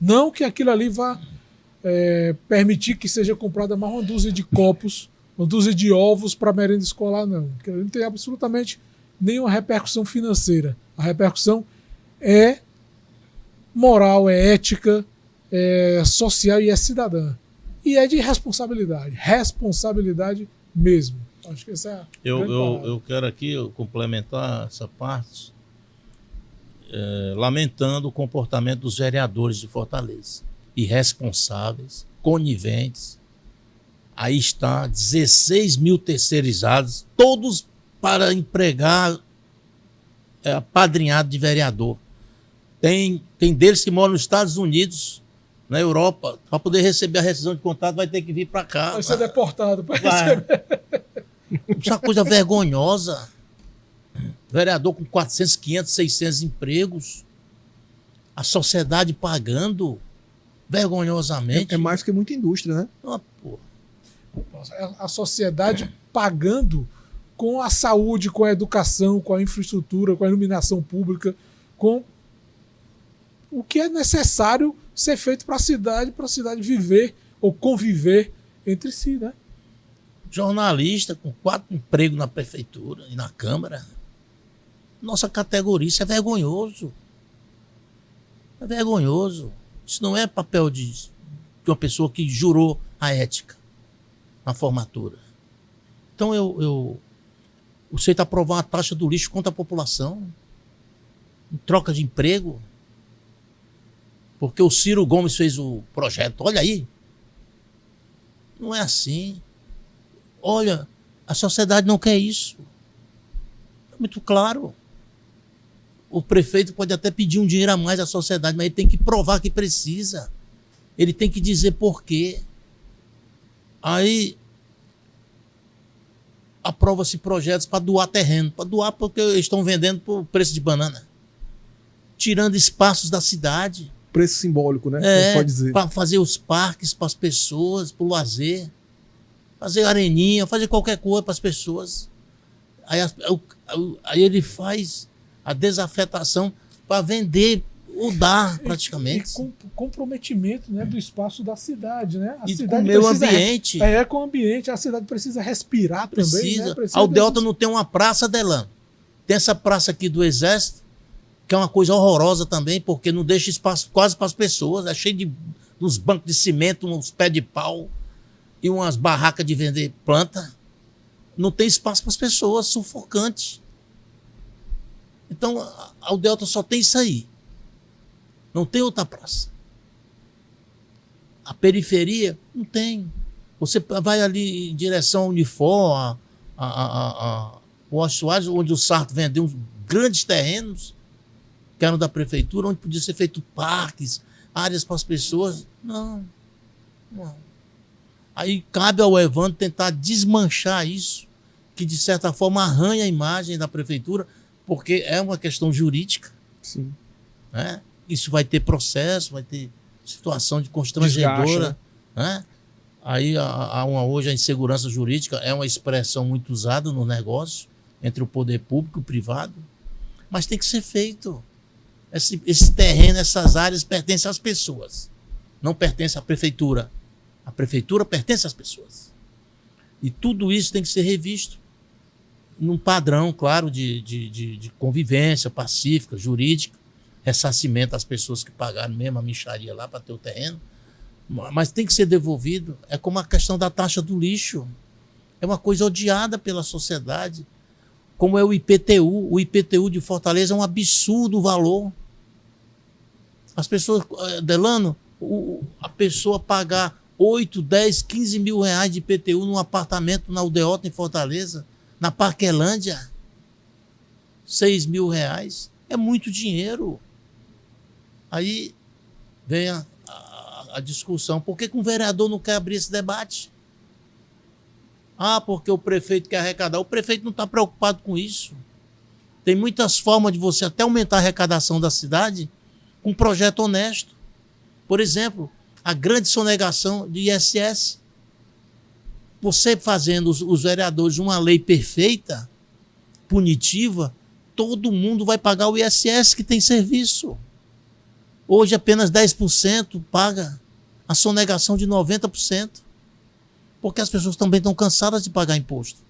Não que aquilo ali vá permitir que seja comprada mais uma dúzia de copos, uma dúzia de ovos para merenda escolar, não. Porque não tem absolutamente nenhuma repercussão financeira. A repercussão é moral, é ética, é social e é cidadã. E é de responsabilidade. Responsabilidade mesmo. Acho que essa é a eu quero aqui complementar essa parte lamentando o comportamento dos vereadores de Fortaleza. Irresponsáveis, coniventes. Aí está 16 mil terceirizados, todos para empregar apadrinhado de vereador. Tem deles que moram nos Estados Unidos, na Europa, para poder receber a rescisão de contrato, vai ter que vir para cá. Vai ser deportado para receber. Isso é uma coisa vergonhosa. Vereador com 400, 500, 600 empregos. A sociedade pagando vergonhosamente. É mais que muita indústria, né? Ah, porra. A sociedade pagando com a saúde, com a educação, com a infraestrutura, com a iluminação pública, com o que é necessário ser feito para a cidade viver ou conviver entre si, né? Jornalista com 4 empregos na prefeitura e na Câmara. Nossa categoria, isso é vergonhoso. É vergonhoso. Isso não é papel de uma pessoa que jurou a ética na formatura. Então você está aprovando a taxa do lixo contra a população, em troca de emprego, porque o Ciro Gomes fez o projeto. Olha aí. Não é assim. Olha, a sociedade não quer isso. É muito claro. O prefeito pode até pedir um dinheiro a mais à sociedade, mas ele tem que provar que precisa. Ele tem que dizer por quê. Aí aprova-se projetos para doar terreno. Para doar porque eles estão vendendo por preço de banana. Tirando espaços da cidade. Preço simbólico, né? Pode dizer. Para fazer os parques para as pessoas, para o lazer. Fazer areninha, fazer qualquer coisa para as pessoas. Aí ele faz a desafetação para vender ou dar praticamente. E com comprometimento, né, do espaço da cidade, né? A cidade com o meio ambiente. Com o ambiente. A cidade precisa respirar também. Né? Precisa. Aldeota não tem uma praça, Delano. Tem essa praça aqui do Exército, que é uma coisa horrorosa também, porque não deixa espaço quase para as pessoas. É cheio de uns bancos de cimento, uns pés de pau e umas barracas de vender planta. Não tem espaço para as pessoas, sufocante. Então, a Aldeota só tem isso aí. Não tem outra praça. A periferia, não tem. Você vai ali em direção ao Unifor, o Soares, onde o Sarto vendeu uns grandes terrenos, que eram da prefeitura, onde podia ser feito parques, áreas para as pessoas. Não. Aí cabe ao Evandro tentar desmanchar isso, que de certa forma arranha a imagem da prefeitura, porque é uma questão jurídica. Sim. Né? Isso vai ter processo, vai ter situação de constrangedora. Desgaste, né? Aí hoje a insegurança jurídica é uma expressão muito usada no negócio, entre o poder público e o privado, mas tem que ser feito. Esse terreno, essas áreas pertencem às pessoas, não pertence à prefeitura. A prefeitura pertence às pessoas. E tudo isso tem que ser revisto num padrão, claro, de convivência pacífica, jurídica, ressarcimento às pessoas que pagaram mesmo a mixaria lá para ter o terreno, mas tem que ser devolvido. É como a questão da taxa do lixo. É uma coisa odiada pela sociedade, como é o IPTU. O IPTU de Fortaleza é um absurdo o valor. As pessoas, Delano, a pessoa pagar 8, 10, 15 mil reais de IPTU num apartamento na Aldeota, em Fortaleza, na Parquelândia, 6 mil reais, é muito dinheiro. Aí vem a discussão, por que um vereador não quer abrir esse debate? Porque o prefeito quer arrecadar. O prefeito não está preocupado com isso. Tem muitas formas de você até aumentar a arrecadação da cidade com um projeto honesto. Por exemplo, a grande sonegação de ISS. Você fazendo os vereadores uma lei perfeita, punitiva, todo mundo vai pagar o ISS que tem serviço. Hoje apenas 10% paga a sonegação de 90%, porque as pessoas também estão cansadas de pagar imposto.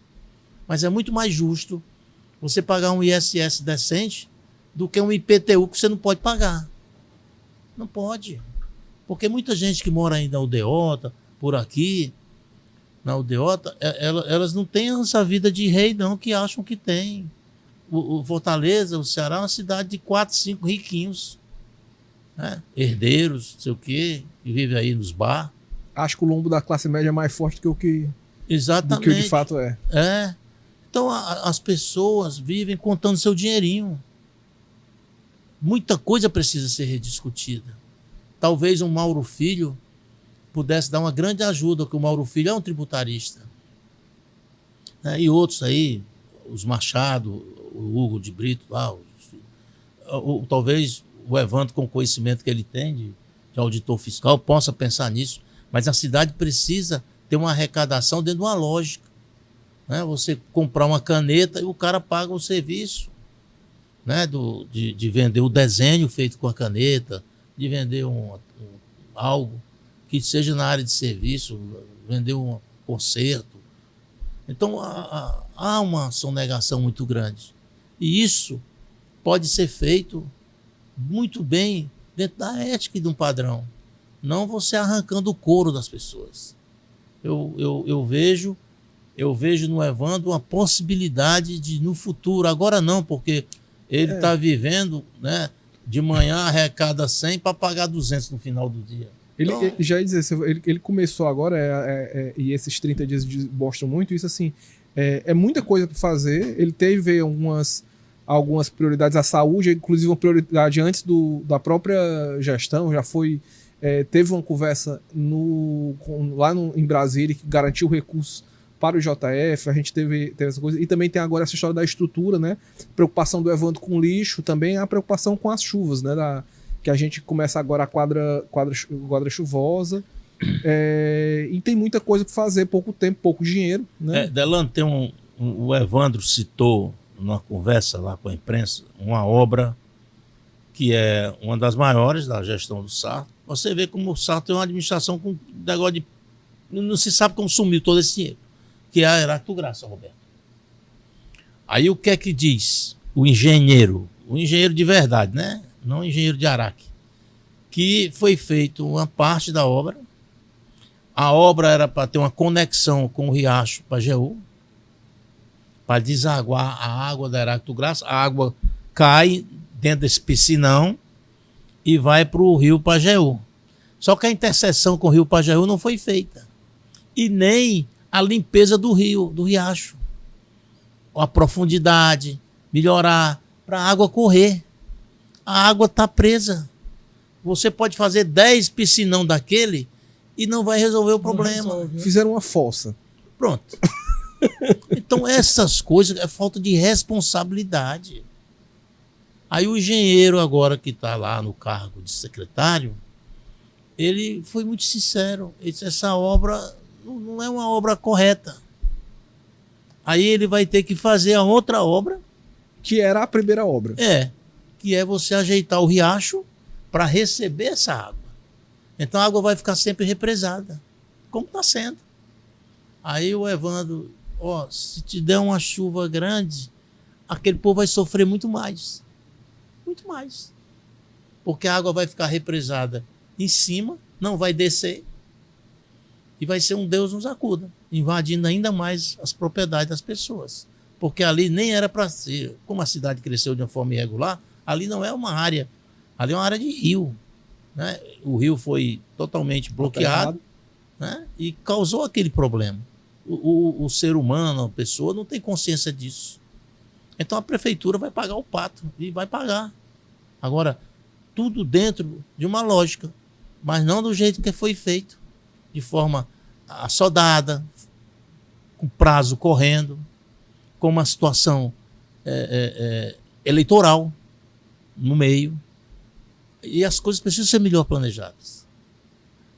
Mas é muito mais justo você pagar um ISS decente do que um IPTU que você não pode pagar. Não pode. Porque muita gente que mora aí na Aldeota, por aqui, na Aldeota, elas não têm essa vida de rei, não, que acham que tem. O Fortaleza, o Ceará, é uma cidade de 4, 5 riquinhos, né? Herdeiros, não sei o quê, que vivem aí nos bar. Acho que o lombo da classe média é mais forte do que Exatamente. do que de fato é. Então as pessoas vivem contando seu dinheirinho. Muita coisa precisa ser rediscutida. Talvez um Mauro Filho pudesse dar uma grande ajuda, porque o Mauro Filho é um tributarista. Né? E outros aí, os Machado, o Hugo de Brito, lá, talvez o Evandro, com o conhecimento que ele tem de auditor fiscal, possa pensar nisso. Mas a cidade precisa ter uma arrecadação dentro de uma lógica. Né? Você comprar uma caneta e o cara paga o serviço, né? De vender o desenho feito com a caneta, de vender algo que seja na área de serviço, vender um conserto. Então, há uma sonegação muito grande. E isso pode ser feito muito bem dentro da ética e de um padrão. Não você arrancando o couro das pessoas. Eu vejo no Evandro uma possibilidade de, no futuro, agora não, porque ele está vivendo, né, de manhã arrecada 100 para pagar 200 no final do dia. Ele já ia dizer, ele começou agora, e esses 30 dias mostram muito isso, assim, é muita coisa para fazer. Ele teve algumas prioridades. A saúde, inclusive uma prioridade antes da própria gestão, já foi... teve uma conversa em Brasília que garantiu recursos para o JF, a gente teve essa coisa, e também tem agora essa história da estrutura, né? Preocupação do Evandro com lixo, também a preocupação com as chuvas, né? Que a gente começa agora a quadra chuvosa, e tem muita coisa para fazer, pouco tempo, pouco dinheiro, né? Delano, o Evandro citou numa conversa lá com a imprensa uma obra que é uma das maiores da gestão do Sarto. Você vê como o Sarto tem uma administração com negócio de... Não se sabe como sumiu todo esse dinheiro, que é a Heráclito Graça, Roberto. Aí o que é que diz o engenheiro de verdade, né? Não o engenheiro de Araque, que foi feito uma parte da obra. A obra era para ter uma conexão com o Riacho Pajeú, para desaguar a água da Heráclito Graça. A água cai dentro desse piscinão e vai para o rio Pajeú. Só que a interseção com o rio Pajeú não foi feita. E nem a limpeza do rio, do riacho. A profundidade, melhorar, para a água correr. A água está presa. Você pode fazer 10 piscinão daquele e não vai resolver o problema. Resolve, né? Fizeram uma fossa. Pronto. Então, essas coisas é falta de responsabilidade. Aí o engenheiro agora que está lá no cargo de secretário, ele foi muito sincero. Ele disse, essa obra não é uma obra correta. Aí ele vai ter que fazer a outra obra. Que era a primeira obra. Que é você ajeitar o riacho para receber essa água. Então a água vai ficar sempre represada, como está sendo. Aí o Evandro, se te der uma chuva grande, aquele povo vai sofrer muito mais. Muito mais. Porque a água vai ficar represada em cima, não vai descer, e vai ser um Deus nos acuda, invadindo ainda mais as propriedades das pessoas. Porque ali nem era para ser, como a cidade cresceu de uma forma irregular, ali não é uma área, ali é uma área de rio. Né? O rio foi totalmente bloqueado, né? E causou aquele problema. O ser humano, a pessoa, não tem consciência disso. Então a prefeitura vai pagar o pato, e vai pagar. Agora, tudo dentro de uma lógica, mas não do jeito que foi feito, de forma assodada, com prazo correndo, com uma situação eleitoral no meio. E as coisas precisam ser melhor planejadas.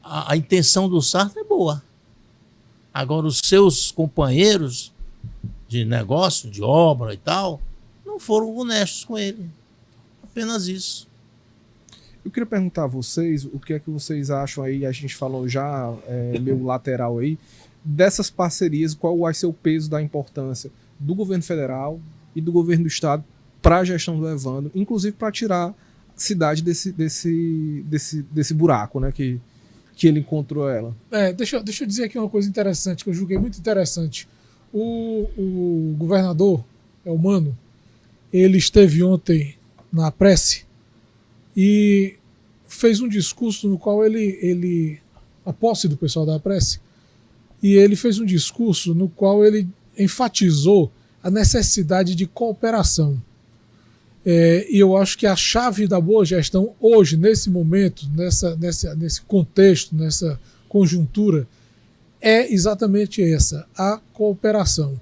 A intenção do Sarto é boa. Agora, os seus companheiros de negócio, de obra e tal, não foram honestos com ele. Apenas isso. Eu queria perguntar a vocês o que é que vocês acham aí, a gente falou já meio lateral aí, dessas parcerias, qual vai ser o peso da importância do governo federal e do governo do estado para a gestão do Evandro, inclusive para tirar a cidade desse buraco, né, que ele encontrou ela. Deixa eu dizer aqui uma coisa interessante, que eu julguei muito interessante. O governador, Elmano, ele esteve ontem na prece e fez um discurso no qual ele a posse do pessoal da prece, e ele fez um discurso no qual ele enfatizou a necessidade de cooperação. E eu acho que a chave da boa gestão hoje, nesse momento, nesse contexto, nessa conjuntura, é exatamente essa, a cooperação.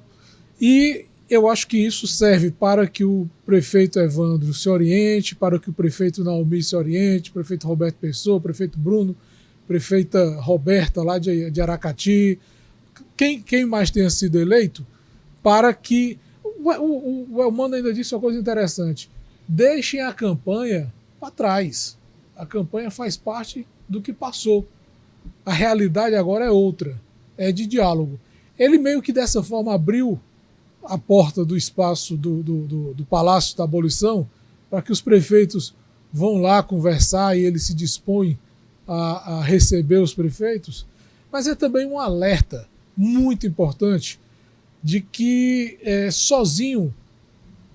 E eu acho que isso serve para que o prefeito Evandro se oriente, para que o prefeito Naomi se oriente, o prefeito Roberto Pessoa, o prefeito Bruno, prefeita Roberta lá de Aracati, quem mais tenha sido eleito, para que... O Elmano ainda disse uma coisa interessante. Deixem a campanha para trás. A campanha faz parte do que passou. A realidade agora é outra. É de diálogo. Ele meio que dessa forma abriu a porta do espaço do Palácio da Abolição para que os prefeitos vão lá conversar e ele se dispõe a receber os prefeitos. Mas é também um alerta muito importante de que sozinho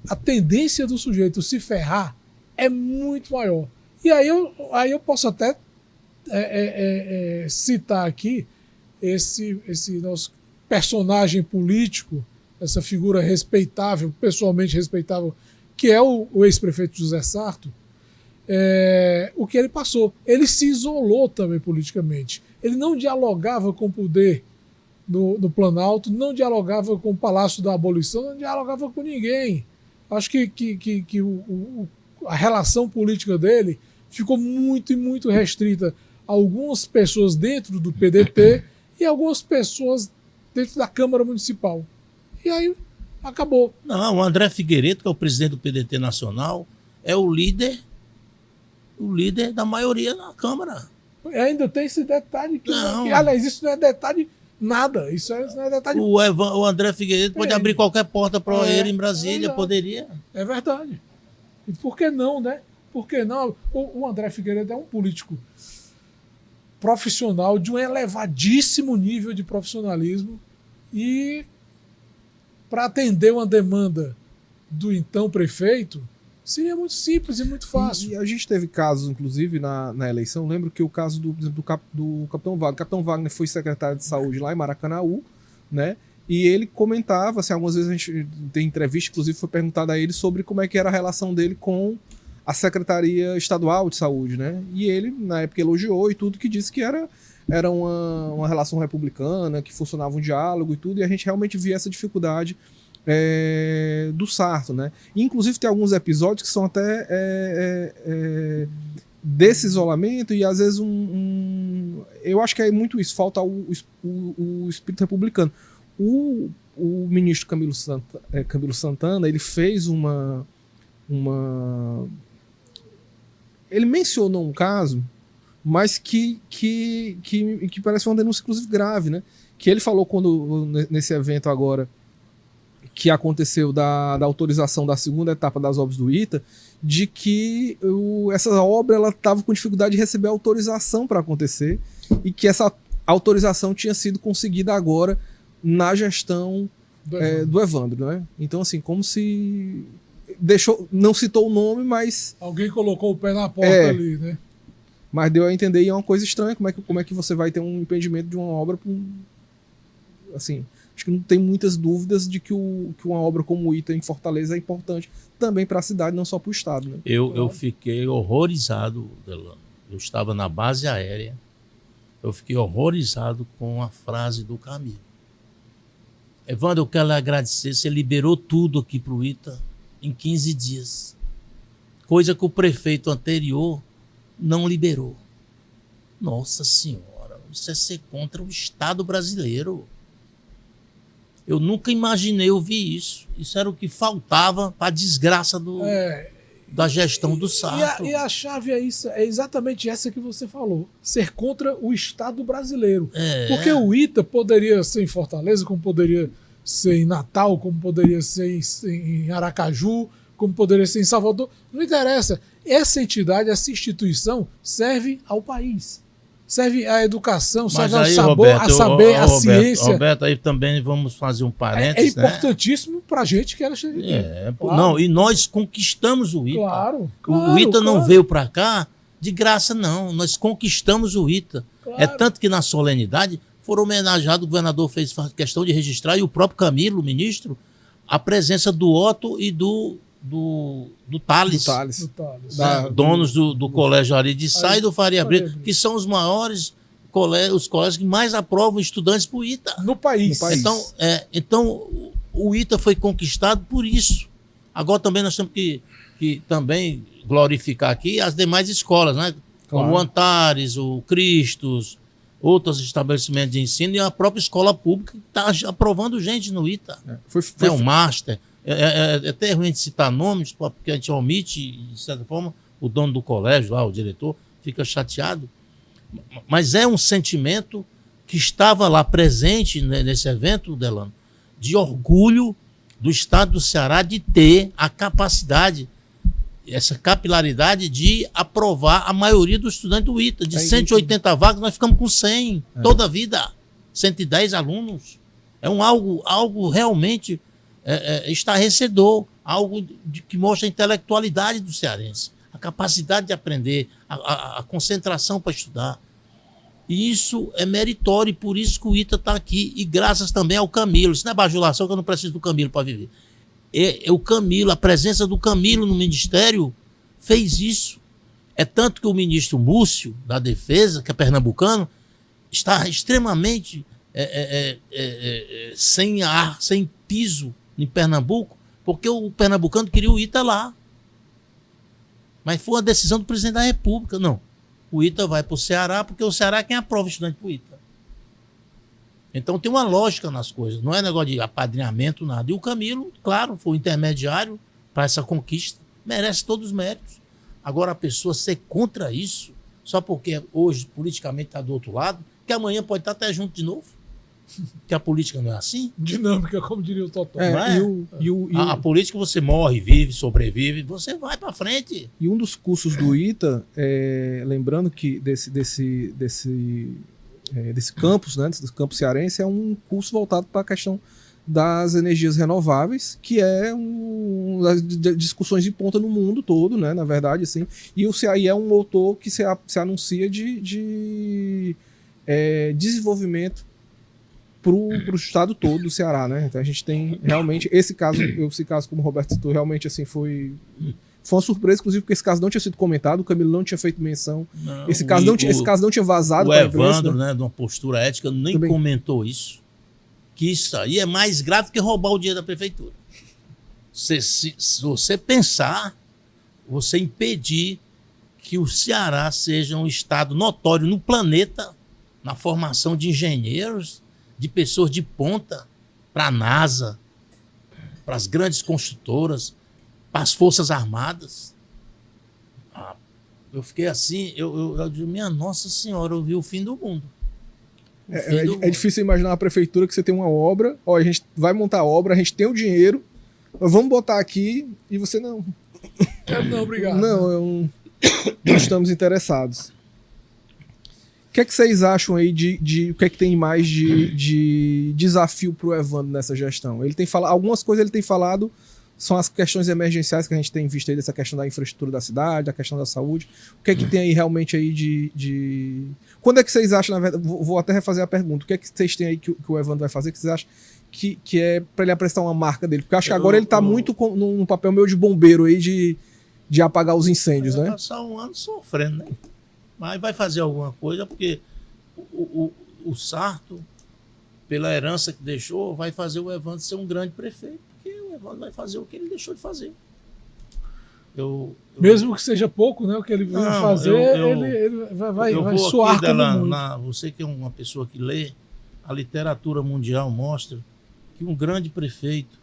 a tendência do sujeito se ferrar é muito maior. E aí eu posso até citar aqui esse nosso personagem político, essa figura respeitável, pessoalmente respeitável, que é o ex-prefeito José Sarto. O que ele passou. Ele se isolou também politicamente. Ele não dialogava com o poder no Planalto, não dialogava com o Palácio da Abolição, não dialogava com ninguém. Acho que a relação política dele ficou muito e muito restrita a algumas pessoas dentro do PDT e algumas pessoas dentro da Câmara Municipal. E aí acabou. Não, o André Figueiredo, que é o presidente do PDT Nacional, é o líder da maioria na Câmara. Ainda tem esse detalhe aliás, isso não é detalhe nada. Isso não é detalhe. O André Figueiredo pode abrir qualquer porta para ele em Brasília, poderia. É verdade. E por que não, né? Por que não? O André Figueiredo é um político profissional de um elevadíssimo nível de profissionalismo e para atender uma demanda do então prefeito seria muito simples e muito fácil. E a gente teve casos, inclusive, na eleição. Lembro que o caso do Capitão Wagner. O Capitão Wagner foi secretário de saúde lá em Maracanaú, né? E ele comentava, assim, algumas vezes a gente tem entrevista, inclusive foi perguntado a ele sobre como é que era a relação dele com a Secretaria Estadual de Saúde, né? E ele, na época, elogiou e tudo, que disse que era uma relação republicana, que funcionava um diálogo e tudo, e a gente realmente via essa dificuldade do Sarto, né? E, inclusive, tem alguns episódios que são até desse isolamento, e às vezes eu acho que é muito isso, falta o espírito republicano. O ministro Camilo Santana, ele fez ele mencionou um caso, mas que parece uma denúncia, inclusive, grave, né? Que ele falou nesse evento agora, que aconteceu da autorização da segunda etapa das obras do ITA, de que essa obra estava com dificuldade de receber autorização para acontecer, e que essa autorização tinha sido conseguida agora na gestão do Evandro, né? Então, assim, como se não citou o nome, mas alguém colocou o pé na porta ali, né? Mas deu a entender, e é uma coisa estranha, como é que você vai ter um impedimento de uma obra, assim, acho que não tem muitas dúvidas de que uma obra como o ITA em Fortaleza é importante também para a cidade, não só para o estado, né? Eu fiquei horrorizado, Delano. Eu estava na base aérea, eu fiquei horrorizado com a frase do Camilo. Evandro, eu quero lhe agradecer, você liberou tudo aqui para o ITA em 15 dias. Coisa que o prefeito anterior não liberou. Nossa Senhora, isso é ser contra o Estado brasileiro. Eu nunca imaginei ouvir isso. Isso era o que faltava para a desgraça da gestão do Sarto. E a chave é exatamente essa que você falou. Ser contra o Estado brasileiro. Porque o ITA poderia ser em Fortaleza, como poderia ser em Natal, como poderia ser em Aracaju, como poderia ser em Salvador. Não interessa. Essa entidade, essa instituição serve ao país. Serve à educação, serve ao saber, à ciência. Roberto, aí também vamos fazer um parênteses. É importantíssimo para a gente que ela chega aqui. Claro. Não, e nós conquistamos o ITA. Claro, o ITA não veio para cá de graça, não. Nós conquistamos o ITA. Claro. É tanto que na solenidade foram homenageados, o governador fez questão de registrar, e o próprio Camilo, o ministro, a presença do Otto e do Thales. Donos do Colégio Ari de Sá e do Faria Brito, que são os maiores os colégios que mais aprovam estudantes para o ITA. No país. Então, o ITA foi conquistado por isso. Agora também nós temos que também glorificar aqui as demais escolas, né? Claro. Como o Antares, o Cristos, outros estabelecimentos de ensino, e a própria escola pública que está aprovando gente no ITA. O Master. É até ruim de citar nomes, porque a gente omite, de certa forma, o dono do colégio lá, o diretor, fica chateado. Mas é um sentimento que estava lá presente nesse evento, Delano, de orgulho do estado do Ceará de ter a capacidade, essa capilaridade de aprovar a maioria dos estudantes do ITA. De 180 vagas, nós ficamos com 100 toda a vida. 110 alunos. É algo realmente estarrecedor, algo que mostra a intelectualidade do cearense, a capacidade de aprender, a concentração para estudar. E isso é meritório, e por isso que o ITA está aqui, e graças também ao Camilo. Isso não é bajulação, que eu não preciso do Camilo para viver. O Camilo, a presença do Camilo no ministério fez isso. É tanto que o ministro Múcio, da Defesa, que é pernambucano, está extremamente sem ar, sem piso em Pernambuco, porque o pernambucano queria o ITA lá. Mas foi uma decisão do presidente da República. Não, o ITA vai para o Ceará, porque o Ceará é quem aprova o estudante para o ITA. Então tem uma lógica nas coisas, não é negócio de apadrinhamento, nada. E o Camilo, claro, foi o intermediário para essa conquista, merece todos os méritos. Agora, a pessoa ser contra isso, só porque hoje politicamente está do outro lado, que amanhã pode estar até junto de novo. Que a política não é assim? Dinâmica, como diria o Totó. A política, você morre, vive, sobrevive, você vai para frente. E um dos cursos do ITA, lembrando que desse campus, né, desse campus cearense, é um curso voltado para a questão das energias renováveis, que é uma das discussões de ponta no mundo todo, né, na verdade, assim. E o CAI é um motor que se anuncia de desenvolvimento para o estado todo do Ceará, né? Então a gente tem realmente esse caso como o Roberto citou, realmente assim foi Foi uma surpresa, inclusive, porque esse caso não tinha sido comentado, o Camilo não tinha feito menção. Não, Esse caso não tinha vazado. O Evandro, né, de uma postura ética, nem também comentou isso. Que isso aí é mais grave que roubar o dinheiro da prefeitura. Se você pensar, você impedir que o Ceará seja um estado notório no planeta, na formação de engenheiros, de pessoas de ponta, para a NASA, para as grandes construtoras, para as Forças Armadas. Eu fiquei assim, eu digo, minha Nossa Senhora, eu vi o fim do mundo. É difícil imaginar uma prefeitura que você tem uma obra, a gente vai montar a obra, a gente tem o dinheiro, mas vamos botar aqui e você não. Não, obrigado. Não estamos interessados. O que é que vocês acham aí o que é que tem mais de desafio para o Evandro nessa gestão? Ele tem falado, algumas coisas ele tem falado são as questões emergenciais que a gente tem visto aí, dessa questão da infraestrutura da cidade, da questão da saúde. O que é que tem aí realmente aí de... Quando é que vocês acham, na verdade, vou até refazer a pergunta, o que é que vocês têm aí que o Evandro vai fazer, que vocês acham que é para ele apresentar uma marca dele? Porque eu acho que agora ele está muito num papel meio de bombeiro aí, de apagar os incêndios, né? Vai passar um ano sofrendo, né? Mas vai fazer alguma coisa, porque o Sarto, pela herança que deixou, vai fazer o Evandro ser um grande prefeito. Porque o Evandro vai fazer o que ele deixou de fazer. Mesmo que seja pouco, né? O que ele vai fazer, ele vai suar como muito. Você que é uma pessoa que lê, a literatura mundial mostra que um grande prefeito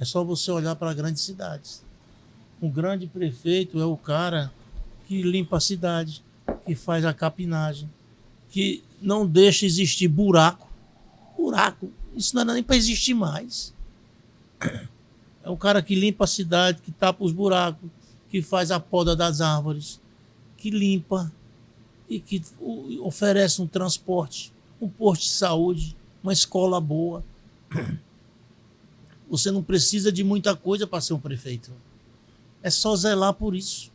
é só você olhar para grandes cidades. Um grande prefeito é o cara que limpa a cidade, que faz a capinagem, que não deixa existir buraco. Buraco, isso não é nem para existir mais. É o cara que limpa a cidade, que tapa os buracos, que faz a poda das árvores, que limpa e que oferece um transporte, um posto de saúde, uma escola boa. Você não precisa de muita coisa para ser um prefeito. É só zelar por isso.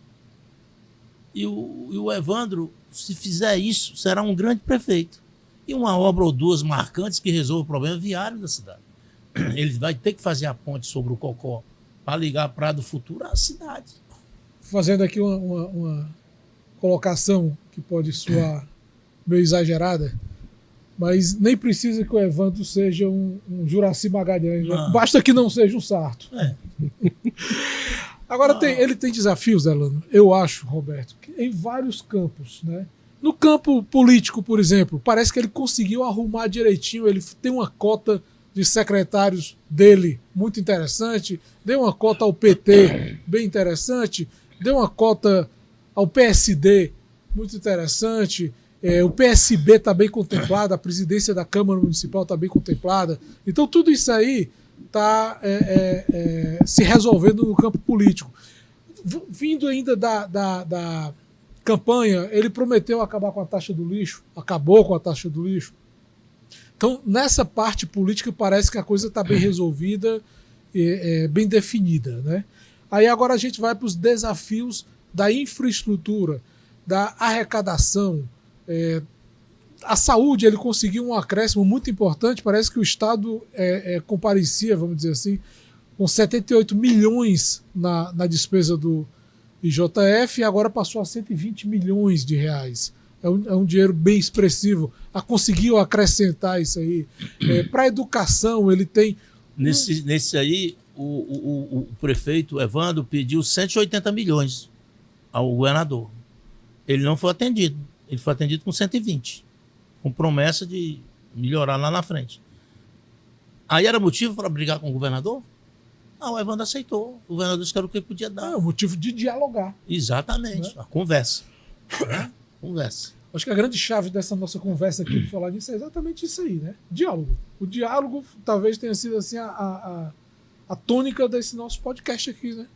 E o Evandro, se fizer isso, será um grande prefeito. E uma obra ou duas marcantes que resolva o problema viário da cidade. Ele vai ter que fazer a ponte sobre o Cocó para ligar a Praia do Futuro à cidade. Fazendo aqui uma colocação que pode soar meio exagerada, mas nem precisa que o Evandro seja um Juraci Magalhães. Né? Basta que não seja um Sarto. Agora, ele tem desafios, Delano, eu acho, Roberto, em vários campos, né? No campo político, por exemplo, parece que ele conseguiu arrumar direitinho, ele tem uma cota de secretários dele muito interessante, deu uma cota ao PT bem interessante, deu uma cota ao PSD muito interessante, o PSB está bem contemplado, a presidência da Câmara Municipal está bem contemplada. Então tudo isso aí está se resolvendo no campo político. Vindo ainda da campanha, ele prometeu acabar com a taxa do lixo, acabou com a taxa do lixo. Então, nessa parte política, parece que a coisa está bem resolvida, bem definida, né? Aí agora a gente vai para os desafios da infraestrutura, da arrecadação. A saúde, ele conseguiu um acréscimo muito importante, parece que o Estado comparecia, vamos dizer assim, com 78 milhões na despesa do IJF e agora passou a 120 milhões de reais. É um dinheiro bem expressivo. Conseguiu acrescentar isso aí. Para a educação, ele tem... Nesse aí, o prefeito Evandro pediu 180 milhões ao governador. Ele não foi atendido. Ele foi atendido com 120, com promessa de melhorar lá na frente. Aí era motivo para brigar com o governador? Não, o Evandro aceitou. O governador disse que era o que ele podia dar. É o motivo de dialogar. Exatamente. A conversa. Conversa. Acho que a grande chave dessa nossa conversa aqui, para falar nisso, é exatamente isso aí, né? Diálogo. O diálogo talvez tenha sido assim a tônica desse nosso podcast aqui, né?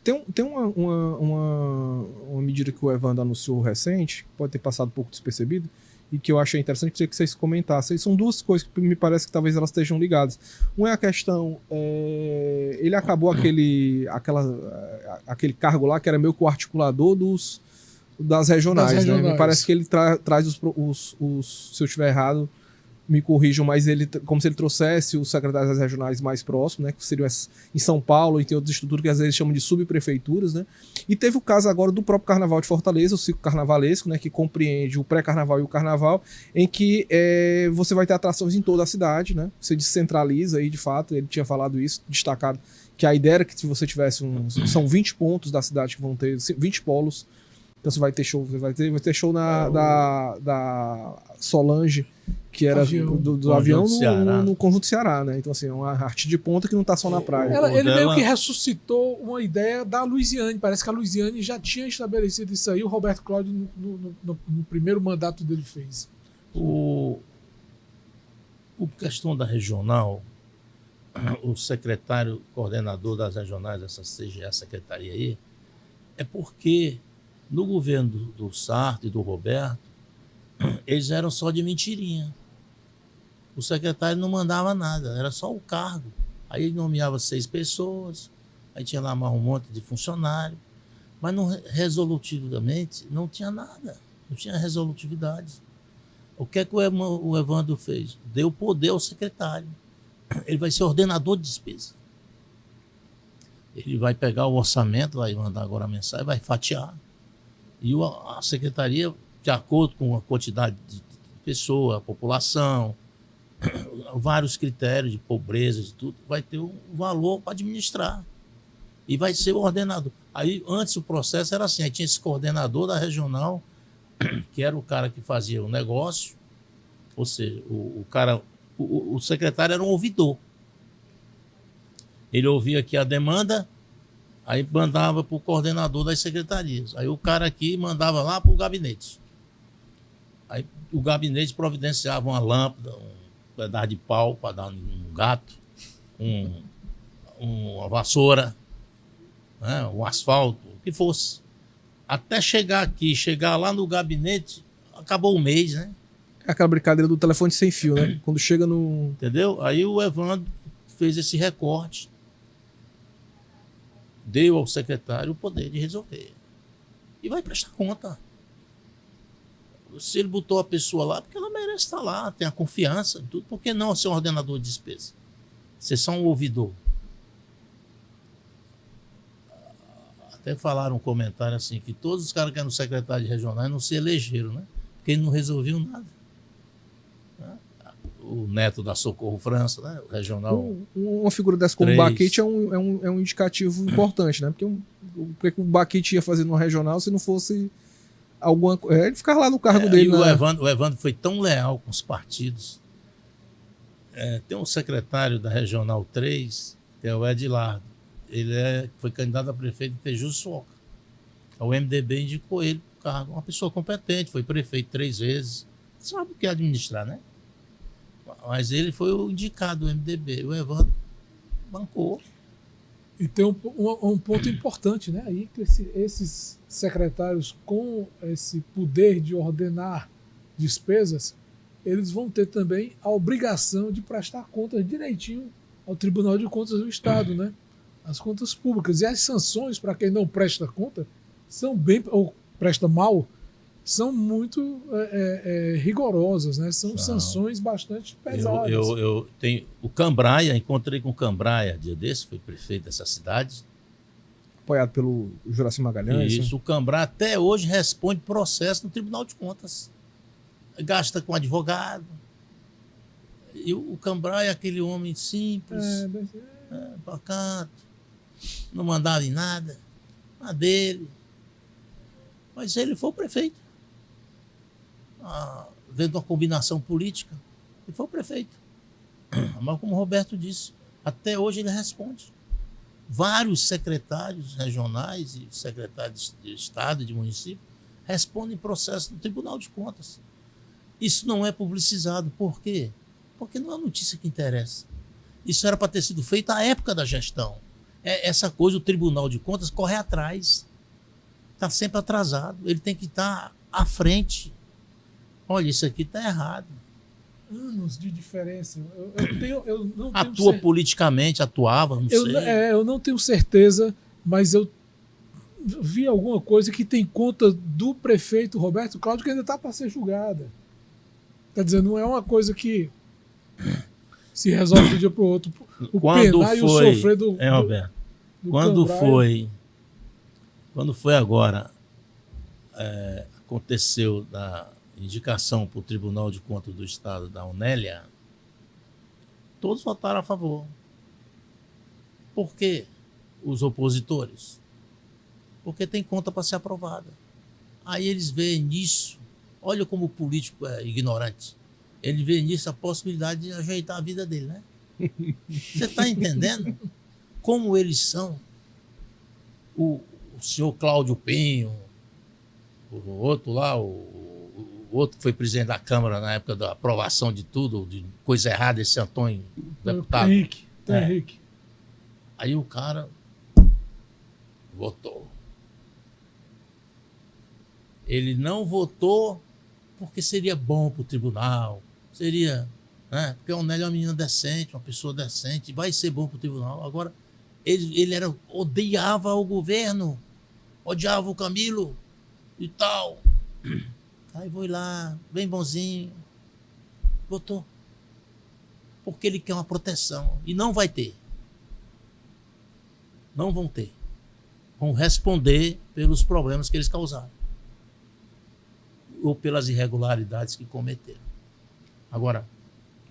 Tem uma medida que o Evandro anunciou recente, pode ter passado um pouco despercebido, e que eu achei interessante que vocês comentassem. São duas coisas que me parece que talvez elas estejam ligadas. Uma é a questão, ele acabou aquele cargo lá que era meio que o articulador das regionais, né? Me parece que ele traz se eu estiver errado, me corrijam, mas ele, como se ele trouxesse os secretários regionais mais próximos, né, que seriam em São Paulo e tem outras estruturas que às vezes chamam de subprefeituras, né? E teve o caso agora do próprio Carnaval de Fortaleza, o ciclo carnavalesco, né, que compreende o pré-carnaval e o carnaval, em que você vai ter atrações em toda a cidade, né? Você descentraliza aí, de fato, ele tinha falado isso, destacado que a ideia era que se você tivesse são 20 pontos da cidade que vão ter 20 polos. Então você vai ter show, vai ter show da Solange, que era do avião no Conjunto Ceará, né? Então, assim, é uma arte de ponta que não tá só na praia. Ele meio que ressuscitou uma ideia da Luiziane. Parece que a Luiziane já tinha estabelecido isso aí, o Roberto Cláudio, no primeiro mandato dele, fez. O questão da regional, o secretário coordenador das regionais, essa CGE, a secretaria aí, é porque no governo do Sarto e do Roberto, eles eram só de mentirinha. O secretário não mandava nada, era só o cargo. Aí ele nomeava 6 pessoas, aí tinha lá mais um monte de funcionário, mas não, resolutivamente não tinha nada, não tinha resolutividade. O que é que o Evandro fez? Deu poder ao secretário. Ele vai ser ordenador de despesa. Ele vai pegar o orçamento, vai mandar agora a mensagem, vai fatiar. E a secretaria, de acordo com a quantidade de pessoa, a população, vários critérios de pobreza, de tudo, vai ter um valor para administrar. E vai ser o ordenador. Aí, antes o processo era assim, aí tinha esse coordenador da regional, que era o cara que fazia o negócio, ou seja, o secretário era um ouvidor. Ele ouvia aqui a demanda, aí mandava para o coordenador das secretarias. Aí o cara aqui mandava lá para o gabinete. Aí o gabinete providenciava uma lâmpada, um pedaço de pau para dar um gato, uma vassoura, né, um asfalto, o que fosse. Até chegar aqui, chegar lá no gabinete, acabou o mês, né? É aquela brincadeira do telefone sem fio, né? Quando chega no... Entendeu? Aí o Evandro fez esse recorte, deu ao secretário o poder de resolver. E vai prestar conta. Se ele botou a pessoa lá, porque ela merece estar lá, tem a confiança, tudo. Por que não ser um ordenador de despesa? Ser só um ouvidor. Até falaram um comentário assim, que todos os caras que eram secretários regionais não se elegeram, né? Porque eles não resolviam nada. O neto da Socorro França, né? O regional. Uma figura dessa como o Baquete é um indicativo importante, né? Porque o Baquete ia fazer no regional se não fosse alguma coisa. Ele ficava lá no cargo dele. E o Evandro foi tão leal com os partidos. Tem um secretário da Regional 3, que é o Edilardo. Ele foi candidato a prefeito de Tejuçuoca. O MDB indicou ele para o cargo. Uma pessoa competente, foi prefeito 3 vezes. Sabe o que é administrar, né? Mas ele foi o indicado do MDB. O Evandro bancou. E tem um ponto importante, né? Aí que esses secretários com esse poder de ordenar despesas, eles vão ter também a obrigação de prestar contas direitinho ao Tribunal de Contas do Estado, né? As contas públicas. E as sanções para quem não presta conta são bem, ou presta mal, são muito rigorosas, né? São sanções bastante pesadas. Eu tenho o Cambraia, encontrei com o Cambraia dia desse, foi prefeito dessa cidade. Apoiado pelo Juraci Magalhães. Isso, o Cambraia até hoje responde processo no Tribunal de Contas. Gasta com advogado. E o Cambraia é aquele homem simples, pacato, não mandava em nada, na dele. Mas ele foi o prefeito. Dentro de uma combinação política, ele foi o prefeito. Mas como o Roberto disse, até hoje ele responde. Vários secretários regionais e secretários de Estado e de município respondem processo no Tribunal de Contas. Isso não é publicizado. Por quê? Porque não é notícia que interessa. Isso era para ter sido feito à época da gestão. Essa coisa, o Tribunal de Contas corre atrás. Está sempre atrasado. Ele tem que estar à frente. Olha, isso aqui está errado. Anos de diferença. Eu não Atua politicamente, atuava, não sei. Eu não tenho certeza, mas eu vi alguma coisa que tem conta do prefeito Roberto Cláudio que ainda está para ser julgada. Quer dizer, não é uma coisa que Se resolve de um dia para o outro. O penar e o sofrer do... Roberto? do Quando Cambraia. quando foi agora, aconteceu da indicação para o Tribunal de Contas do Estado da Unélia, todos votaram a favor. Por quê? Os opositores? Porque tem conta para ser aprovada. Aí eles veem nisso, olha como o político é ignorante, ele vê nisso a possibilidade de ajeitar a vida dele, né? Você está entendendo como eles são? O senhor Cláudio Pinho, o outro lá, o outro que foi presidente da Câmara na época da aprovação de tudo, de coisa errada, esse Antônio, deputado. Henrique. Aí o cara votou. Ele não votou porque seria bom para o tribunal, seria, né? Porque o Onélio é uma menina decente, uma pessoa decente, vai ser bom para o tribunal. Agora, ele odiava o governo, odiava o Camilo e tal. Aí foi lá, bem bonzinho, votou. Porque ele quer uma proteção. E não vai ter. Não vão ter. Vão responder pelos problemas que eles causaram. Ou pelas irregularidades que cometeram. Agora,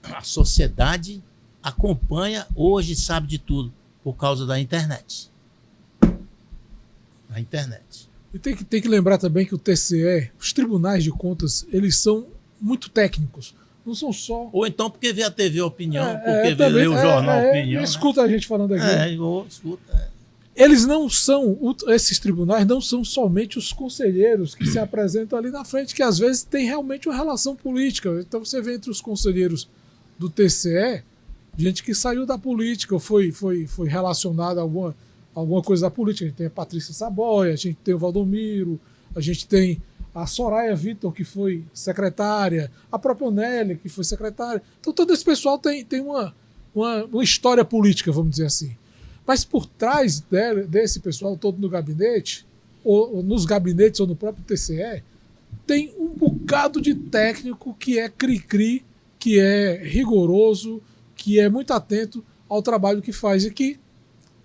a sociedade acompanha, hoje sabe de tudo, por causa da internet. A internet. E tem que lembrar também que o TCE, os tribunais de contas, eles são muito técnicos. Não são só... Ou então porque vê a TV Opinião, porque vê o jornal Opinião. Escuta, né? A gente falando aqui. Escuta. Eles não são, esses tribunais não são somente os conselheiros que se apresentam ali na frente, que às vezes tem realmente uma relação política. Então você vê entre os conselheiros do TCE, gente que saiu da política, ou foi relacionada a alguma coisa da política. A gente tem a Patrícia Saboia, a gente tem o Valdomiro, a gente tem a Soraya Vitor, que foi secretária, a própria Onélia, que foi secretária. Então todo esse pessoal tem uma história política, vamos dizer assim. Mas por trás desse pessoal todo no gabinete, ou nos gabinetes ou no próprio TCE, tem um bocado de técnico que é cri-cri, que é rigoroso, que é muito atento ao trabalho que faz e que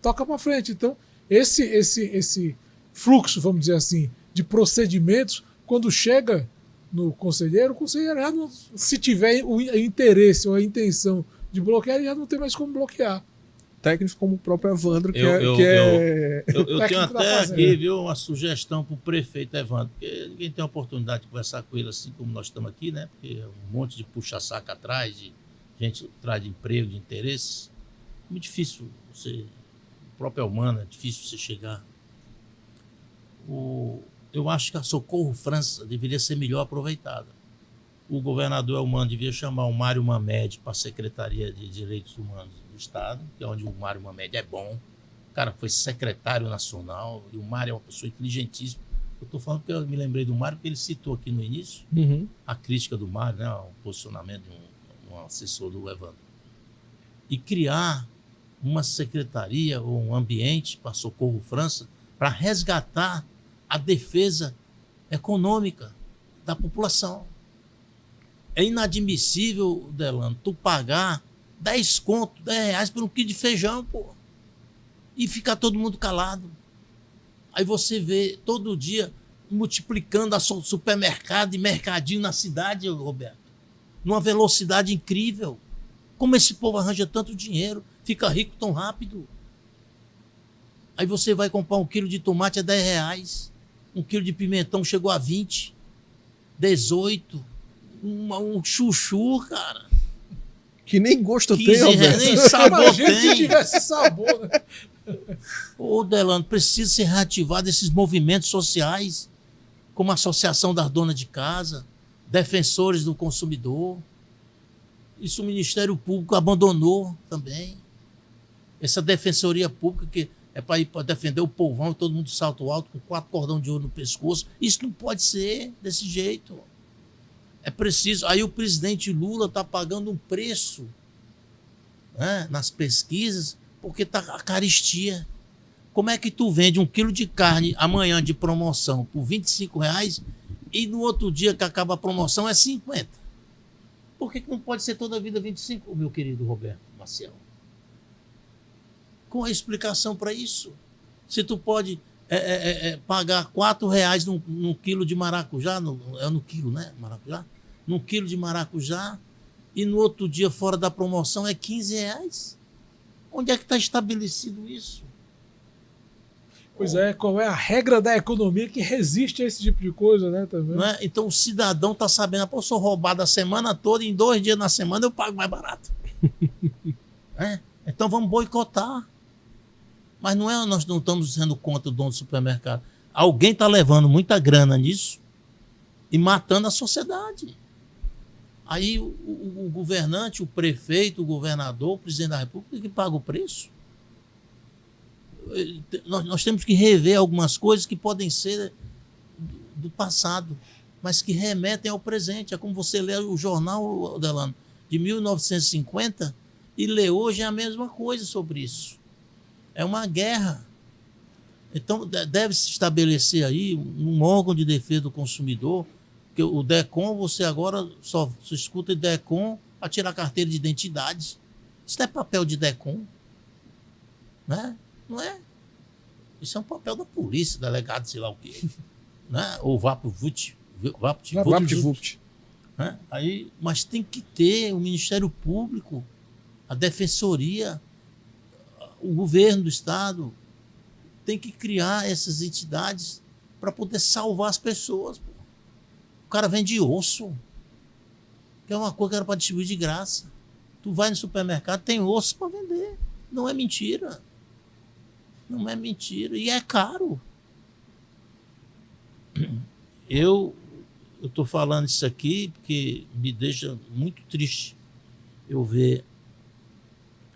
toca para frente. Então, esse fluxo, vamos dizer assim, de procedimentos, quando chega no conselheiro, o conselheiro já não, se tiver o interesse ou a intenção de bloquear, ele já não tem mais como bloquear. Técnicos como o próprio Evandro, eu tenho até aqui, viu, uma sugestão para o prefeito Evandro, porque ninguém tem a oportunidade de conversar com ele assim como nós estamos aqui, né? Porque é um monte de puxa-saco atrás, de gente atrás de emprego, de interesses. É muito difícil o próprio humano, é difícil você chegar. Eu acho que a Socorro França deveria ser melhor aproveitada. O governador Elmano devia chamar o Mário Mamed para a Secretaria de Direitos Humanos do Estado, que é onde o Mário Mamed é bom. O cara foi secretário nacional e o Mário é uma pessoa inteligentíssima. Eu estou falando porque eu me lembrei do Mário, porque ele citou aqui no início a crítica do Mário, né, o posicionamento de um assessor do Evandro. E criar uma secretaria ou um ambiente para Socorro França para resgatar a defesa econômica da população. É inadmissível, Delano, tu pagar 10 reais por um quilo de feijão, pô, e ficar todo mundo calado. Aí você vê todo dia multiplicando a supermercado e mercadinho na cidade, Roberto, numa velocidade incrível. Como esse povo arranja tanto dinheiro, fica rico tão rápido. Aí você vai comprar um quilo de tomate a 10 reais, um quilo de pimentão chegou a 20, 18, um chuchu, cara. Que nem gosto tem, Roberto. Nem sabor tem. Se tivesse sabor, né? Ô, Delano, precisa ser reativado esses movimentos sociais, como a Associação das Donas de Casa, Defensores do Consumidor. Isso o Ministério Público abandonou também. Essa Defensoria Pública que é para ir para defender o povão, todo mundo de salto alto, com 4 cordões de ouro no pescoço. Isso não pode ser desse jeito. É preciso. Aí o presidente Lula está pagando um preço, né, nas pesquisas, porque está a caristia. Como é que tu vende 1 quilo de carne amanhã de promoção por R$25 e no outro dia que acaba a promoção é 50? Por que não pode ser toda a vida 25, meu querido Roberto Maciel? Com a explicação para isso. Se tu pode pagar R$4 num quilo de maracujá, no quilo, né? Maracujá? Num quilo de maracujá, e no outro dia, fora da promoção, é R$15. Onde é que está estabelecido isso? Pois é, qual é a regra da economia que resiste a esse tipo de coisa, né? Também. Não é? Então o cidadão está sabendo, pô, eu sou roubado a semana toda, e em 2 dias na semana eu pago mais barato. Então vamos boicotar. Mas nós não estamos sendo contra o dono do supermercado. Alguém está levando muita grana nisso e matando a sociedade. Aí o governante, o prefeito, o governador, o presidente da República que paga o preço. Nós temos que rever algumas coisas que podem ser do passado, mas que remetem ao presente. É como você lê o jornal, Delano, de 1950 e lê hoje a mesma coisa sobre isso. É uma guerra. Então, deve-se estabelecer aí um órgão de defesa do consumidor, que o DECOM, você agora só escuta DECOM para tirar carteira de identidade. Isso não é papel de DECOM. Né? Não é. Isso é um papel da polícia, delegado, sei lá o quê. Né? Ou VaptVupt. Né? Aí, mas tem que ter o Ministério Público, a Defensoria, o governo do Estado tem que criar essas entidades para poder salvar as pessoas. O cara vende osso, que é uma coisa que era para distribuir de graça. Tu vai no supermercado, tem osso para vender. Não é mentira. Não é mentira. E é caro. Eu estou falando isso aqui porque me deixa muito triste eu ver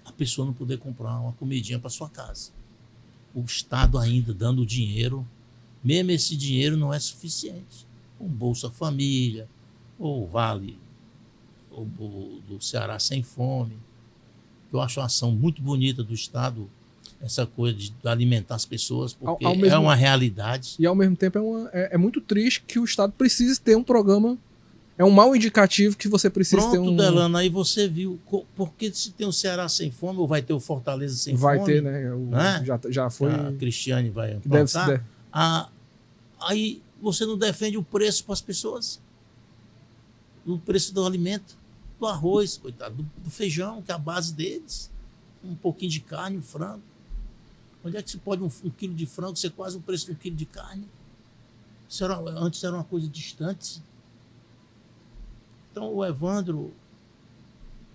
a pessoa não poder comprar uma comidinha para sua casa. O Estado ainda dando dinheiro, mesmo esse dinheiro não é suficiente. Um Bolsa Família, ou Vale do Ceará Sem Fome. Eu acho uma ação muito bonita do Estado, essa coisa de alimentar as pessoas, porque é uma realidade. E ao mesmo tempo é muito triste que o Estado precise ter um programa. É um mau indicativo que você precisa ter um... Pronto, Delano, aí você viu. Porque se tem o Ceará Sem Fome, ou vai ter o Fortaleza Sem Fome? Vai ter, né? Já foi... A Cristiane vai implantar. Aí você não defende o preço para as pessoas. O preço do alimento, do arroz, coitado, do feijão, que é a base deles. Um pouquinho de carne, um frango. Onde é que se pode um quilo de frango ser quase o preço de um quilo de carne? Antes era uma coisa distante. Então o Evandro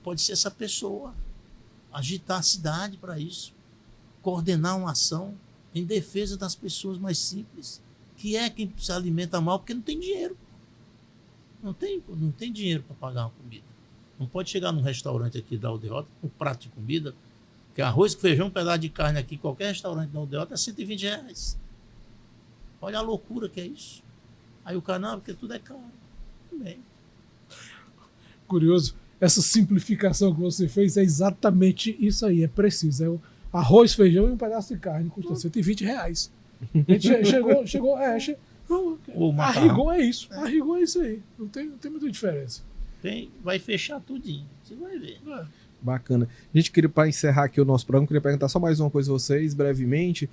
pode ser essa pessoa, agitar a cidade para isso, coordenar uma ação em defesa das pessoas mais simples, que é quem se alimenta mal porque não tem dinheiro. Não tem dinheiro para pagar uma comida. Não pode chegar num restaurante aqui da Aldeota com um prato de comida, que arroz, feijão, um pedaço de carne aqui, qualquer restaurante da Aldeota é R$120. Olha a loucura que é isso. Aí o cara, não, porque tudo é caro. Tudo bem. Curioso, essa simplificação que você fez é exatamente isso aí, é preciso. É o arroz, feijão e um pedaço de carne, custa R$120. A gente chegou, a rigor é isso. A rigor é isso aí. Não tem muita diferença. Vai fechar tudinho. Você vai ver. Bacana. A gente queria, para encerrar aqui o nosso programa, queria perguntar só mais uma coisa a vocês, brevemente.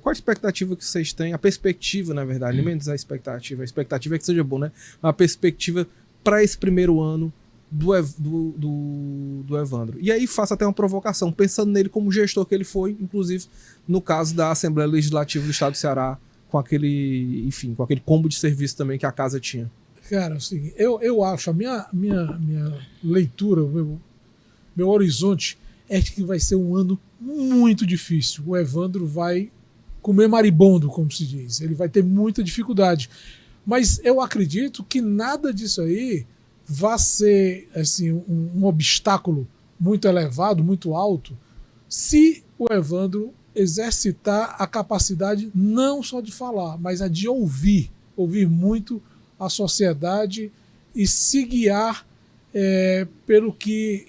Qual a expectativa que vocês têm? A perspectiva, na verdade, nem menos a expectativa. A expectativa é que seja bom, né? A perspectiva para esse primeiro ano do Evandro. E aí faço até uma provocação, pensando nele como gestor que ele foi, inclusive no caso da Assembleia Legislativa do Estado do Ceará, com aquele combo de serviço também que a casa tinha. Cara, assim, eu acho, a minha leitura, meu horizonte é que vai ser um ano muito difícil. O Evandro vai comer maribondo, como se diz. Ele vai ter muita dificuldade. Mas eu acredito que nada disso aí vai ser assim, um obstáculo muito elevado, muito alto, se o Evandro exercitar a capacidade não só de falar, mas a de ouvir muito a sociedade e se guiar pelo que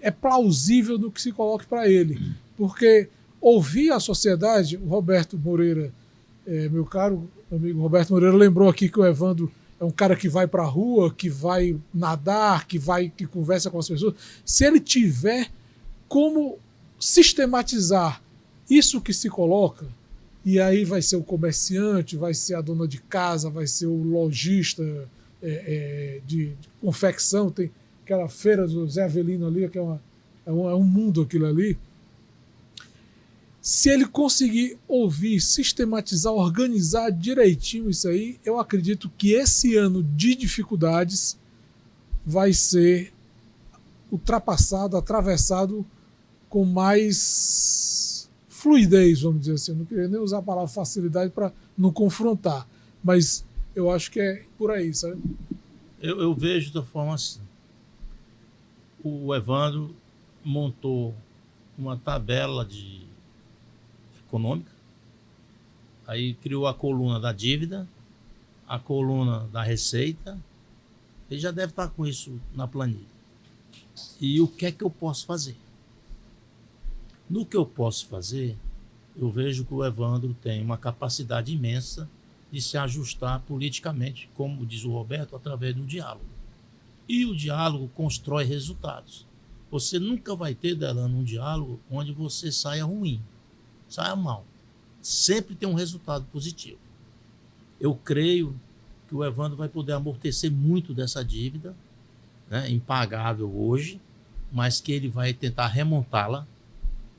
é plausível do que se coloque para ele. Porque ouvir a sociedade, o Roberto Moreira, meu caro amigo Roberto Moreira, lembrou aqui que o Evandro é um cara que vai para a rua, que vai nadar, que conversa com as pessoas. Se ele tiver como sistematizar isso que se coloca, e aí vai ser o comerciante, vai ser a dona de casa, vai ser o lojista de confecção, tem aquela feira do Zé Avelino ali, que é um mundo aquilo ali. Se ele conseguir ouvir, sistematizar, organizar direitinho isso aí, eu acredito que esse ano de dificuldades vai ser ultrapassado, atravessado com mais fluidez, vamos dizer assim. Eu não queria nem usar a palavra facilidade para não confrontar, mas eu acho que é por aí, sabe? Eu vejo da forma assim. O Evandro montou uma tabela econômica, aí criou a coluna da dívida, a coluna da receita, ele já deve estar com isso na planilha. E o que é que eu posso fazer? No que eu posso fazer, eu vejo que o Evandro tem uma capacidade imensa de se ajustar politicamente, como diz o Roberto, através do diálogo. E o diálogo constrói resultados. Você nunca vai ter, Delano, um diálogo onde você saia ruim, saia mal. Sempre tem um resultado positivo. Eu creio que o Evandro vai poder amortecer muito dessa dívida, né, impagável hoje, mas que ele vai tentar remontá-la,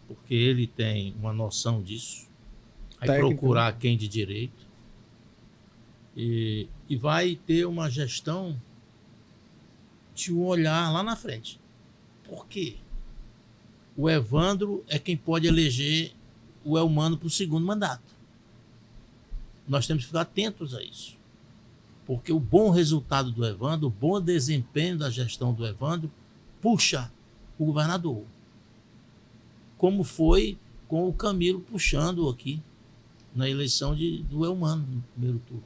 porque ele tem uma noção disso. Vai Técnico, procurar né? quem de direito. E vai ter uma gestão de um olhar lá na frente. Por quê? O Evandro é quem pode eleger o Elmano para o segundo mandato. Nós temos que ficar atentos a isso. Porque o bom resultado do Evandro, o bom desempenho da gestão do Evandro, puxa o governador. Como foi com o Camilo puxando aqui na eleição do Elmano, no primeiro turno.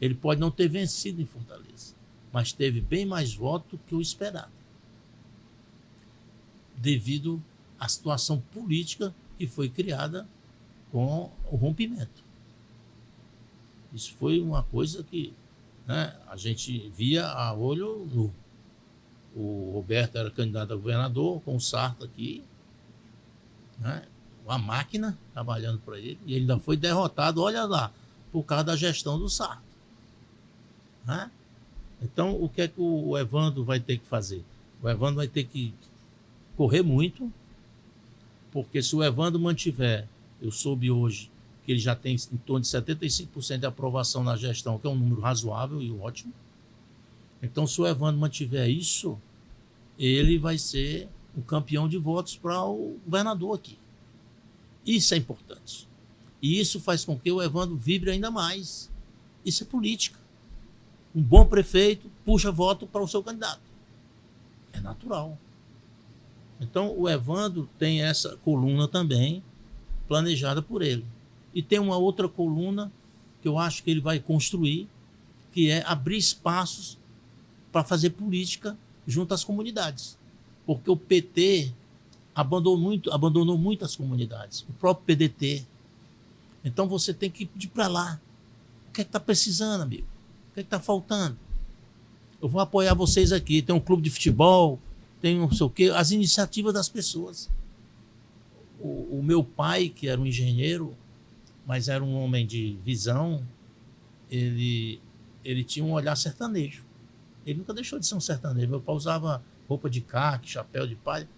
Ele pode não ter vencido em Fortaleza, mas teve bem mais votos que o esperado, devido à situação política que foi criada com o rompimento. Isso foi uma coisa que, né, a gente via a olho nu. O Roberto era candidato a governador, com o Sarto aqui, né, uma máquina trabalhando para ele, e ele ainda foi derrotado, olha lá, por causa da gestão do Sarto. Né? Então, o que é que o Evandro vai ter que fazer? O Evandro vai ter que correr muito, porque se o Evandro mantiver, eu soube hoje que ele já tem em torno de 75% de aprovação na gestão, que é um número razoável e ótimo. Então, se o Evandro mantiver isso, ele vai ser o campeão de votos para o governador aqui. Isso é importante. E isso faz com que o Evandro vibre ainda mais. Isso é política. Um bom prefeito puxa voto para o seu candidato. É natural. Então, o Evandro tem essa coluna também planejada por ele. E tem uma outra coluna que eu acho que ele vai construir, que é abrir espaços para fazer política junto às comunidades. Porque o PT abandonou muito as comunidades, o próprio PDT. Então você tem que ir para lá. O que é que está precisando, amigo? O que é que está faltando? Eu vou apoiar vocês aqui. Tem um clube de futebol, tem não sei o quê, as iniciativas das pessoas. O meu pai, que era um engenheiro, mas era um homem de visão, ele tinha um olhar sertanejo. Ele nunca deixou de ser um sertanejo. Meu pai usava roupa de caque, chapéu de palha.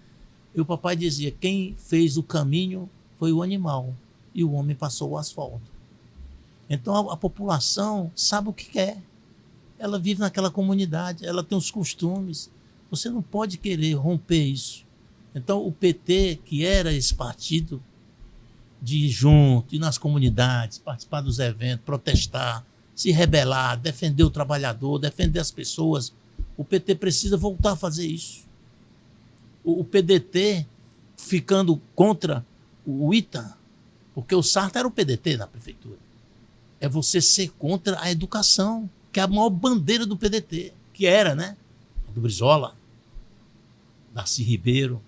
E o papai dizia, quem fez o caminho foi o animal, e o homem passou o asfalto. Então a população sabe o que quer. Ela vive naquela comunidade, ela tem os costumes. Você não pode querer romper isso. Então o PT, que era esse partido de ir junto, ir nas comunidades, participar dos eventos, protestar, se rebelar, defender o trabalhador, defender as pessoas, o PT precisa voltar a fazer isso. O PDT ficando contra o ITA, porque o Sarto era o PDT na prefeitura. É você ser contra a educação, que é a maior bandeira do PDT, que era, né? Do Brizola, Darcy Ribeiro.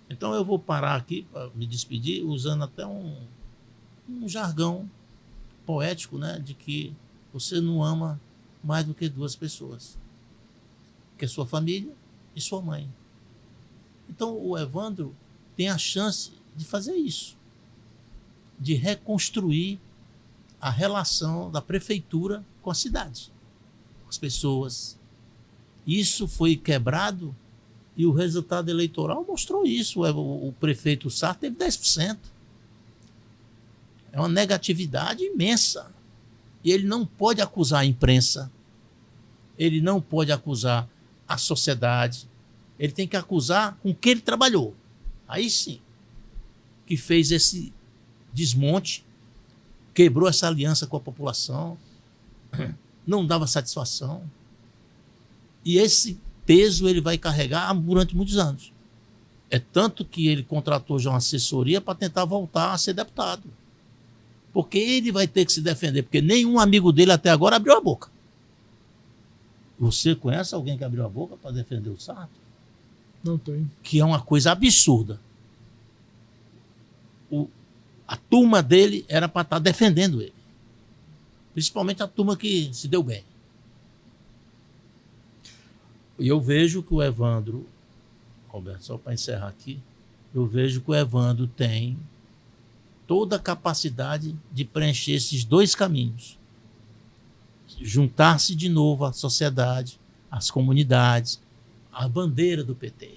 Então eu vou parar aqui para me despedir usando até um jargão poético, né? De que você não ama mais do que duas pessoas, que é sua família e sua mãe. Então o Evandro tem a chance de fazer isso, de reconstruir a relação da prefeitura com a cidade, com as pessoas. Isso foi quebrado e o resultado eleitoral mostrou isso. O prefeito Sarto teve 10%. É uma negatividade imensa. E ele não pode acusar a imprensa, ele não pode acusar a sociedade, ele tem que acusar com quem ele trabalhou. Aí sim, que fez esse desmonte, quebrou essa aliança com a população, não dava satisfação. E esse peso ele vai carregar durante muitos anos. É tanto que ele contratou já uma assessoria para tentar voltar a ser deputado. Porque ele vai ter que se defender, porque nenhum amigo dele até agora abriu a boca. Você conhece alguém que abriu a boca para defender o Sarto? Não tem. Que é uma coisa absurda. A turma dele era para estar defendendo ele. Principalmente a turma que se deu bem. E eu vejo que o Evandro, Roberto, só para encerrar aqui, eu vejo que o Evandro tem toda a capacidade de preencher esses dois caminhos. Juntar-se de novo à sociedade, às comunidades, à bandeira do PT,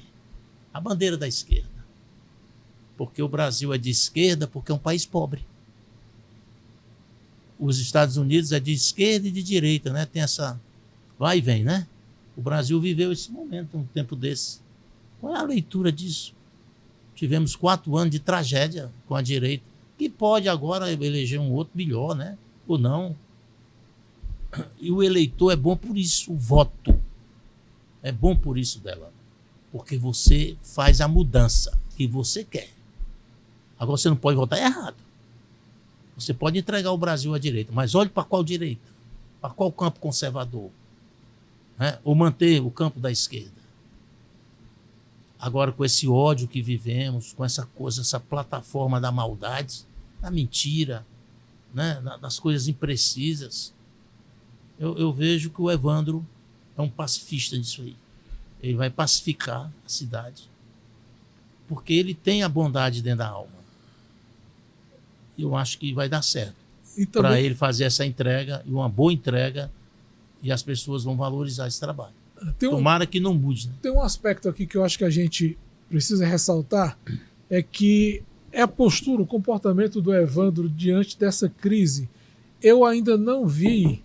à bandeira da esquerda. Porque o Brasil é de esquerda porque é um país pobre. Os Estados Unidos é de esquerda e de direita, né? Tem essa vai e vem, né? O Brasil viveu esse momento, um tempo desse. Qual é a leitura disso? Tivemos 4 anos de tragédia com a direita, que pode agora eleger um outro melhor, né? Ou não. E o eleitor é bom por isso, o voto. É bom por isso dela. Porque você faz a mudança que você quer. Agora você não pode votar errado. Você pode entregar o Brasil à direita, mas olhe para qual direita? Para qual campo conservador? Né? Ou manter o campo da esquerda. Agora, com esse ódio que vivemos, com essa coisa, essa plataforma da maldade, da mentira, né? Das coisas imprecisas, eu vejo que o Evandro é um pacifista disso aí. Ele vai pacificar a cidade, porque ele tem a bondade dentro da alma. Eu acho que vai dar certo para ele fazer essa entrega, e uma boa entrega, e as pessoas vão valorizar esse trabalho. Tomara que não mude. Né? Tem um aspecto aqui que eu acho que a gente precisa ressaltar, é que é a postura, o comportamento do Evandro diante dessa crise. Eu ainda não vi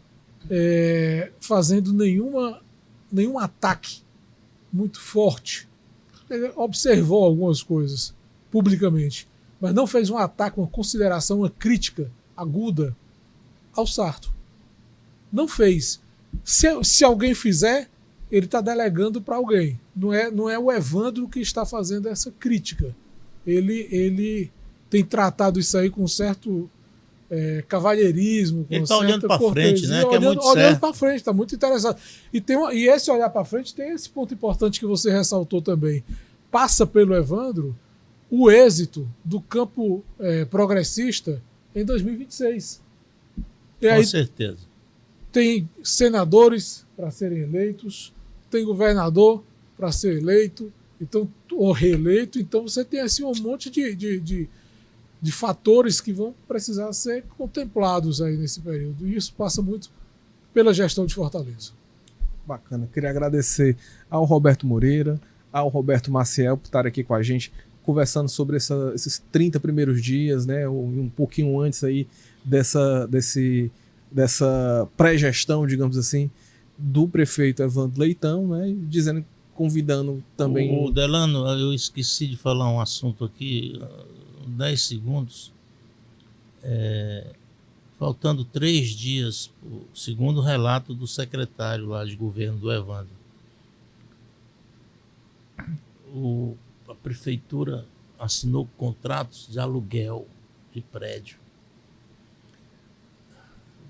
fazendo nenhum ataque muito forte. Ele observou algumas coisas publicamente, mas não fez um ataque, uma consideração, uma crítica aguda ao Sarto. Não fez. Se alguém fizer, ele está delegando para alguém. Não é o Evandro que está fazendo essa crítica. Ele tem tratado isso aí com certo cavalheirismo. Ele está olhando para frente, né? Que é muito olhando para frente, está muito interessado. E esse olhar para frente tem esse ponto importante que você ressaltou também. Passa pelo Evandro o êxito do campo progressista em 2026. E aí, com certeza. Tem senadores para serem eleitos, tem governador para ser eleito, então, ou reeleito. Então você tem assim um monte de fatores que vão precisar ser contemplados aí nesse período. E isso passa muito pela gestão de Fortaleza. Bacana. Queria agradecer ao Roberto Moreira, ao Roberto Maciel por estar aqui com a gente, conversando sobre esses 30 primeiros dias, né, um pouquinho antes aí dessa pré-gestão, digamos assim, do prefeito Evandro Leitão, né, convidando também... Delano, eu esqueci de falar um assunto aqui, 10 segundos. Faltando 3 dias, segundo o relato do secretário lá de governo do Evandro, a prefeitura assinou contratos de aluguel de prédio.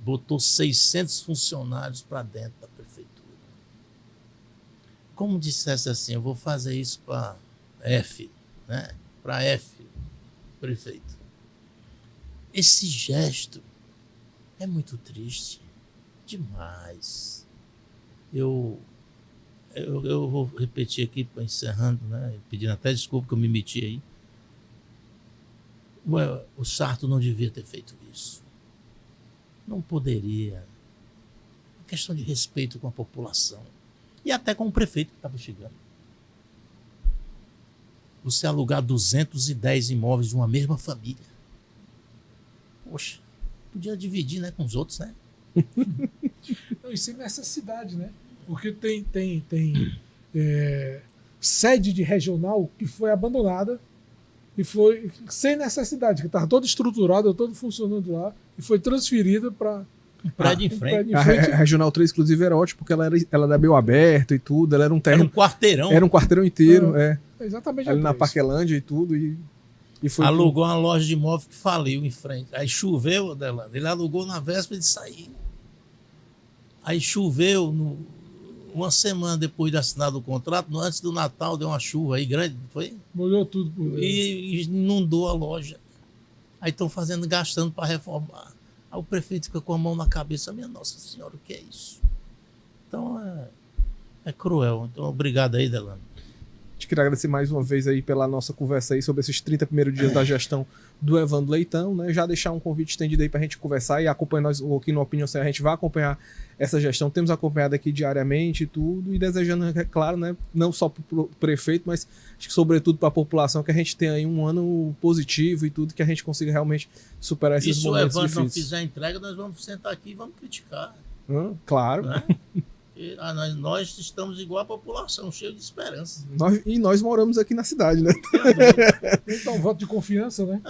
Botou 600 funcionários para dentro da prefeitura. Como dissesse assim, eu vou fazer isso para F, né? Para F, prefeito. Esse gesto é muito triste. Demais. Eu vou repetir aqui, encerrando, né? Pedindo até desculpa que eu me meti aí. O Sarto não devia ter feito isso. Não poderia. É questão de respeito com a população. E até com o prefeito que estava chegando. Você alugar 210 imóveis de uma mesma família. Poxa, podia dividir, né, com os outros, né? Não, isso é necessidade, né? Porque tem sede de regional que foi abandonada e foi sem necessidade, que estava todo estruturado, todo funcionando lá, e foi transferida para um prédio em frente. A Regional 3, inclusive, era ótima, porque ela era meio aberta e tudo, ela era um terreno... Era um quarteirão. Era um quarteirão inteiro, Exatamente. Ali na Parquelândia e tudo, e foi... Alugou uma loja de imóvel que faliu em frente. Aí choveu, Adelano, ele alugou na véspera de sair. Aí choveu uma semana depois de assinar o contrato, antes do Natal, deu uma chuva aí grande, não foi? Molhou tudo por dentro. E inundou a loja. Aí estão gastando para reformar. Aí o prefeito fica com a mão na cabeça, minha Nossa Senhora, o que é isso? Então é cruel. Então obrigado aí, Delano. Te queria agradecer mais uma vez aí pela nossa conversa aí sobre esses 30 primeiros dias da gestão do Evandro Leitão, né? Já deixar um convite estendido aí pra gente conversar e acompanhar nós aqui no Opinião CE, a gente vai acompanhar essa gestão, temos acompanhado aqui diariamente e tudo, e desejando, é claro, né, não só pro prefeito, mas acho que sobretudo para a população, que a gente tenha aí um ano positivo e tudo, que a gente consiga realmente superar esses momentos difíceis. E se o Evandro não fizer a entrega, nós vamos sentar aqui e vamos criticar. Claro. Né? Nós estamos igual a população, cheio de esperança. Nós moramos aqui na cidade, né? Então, voto de confiança, né?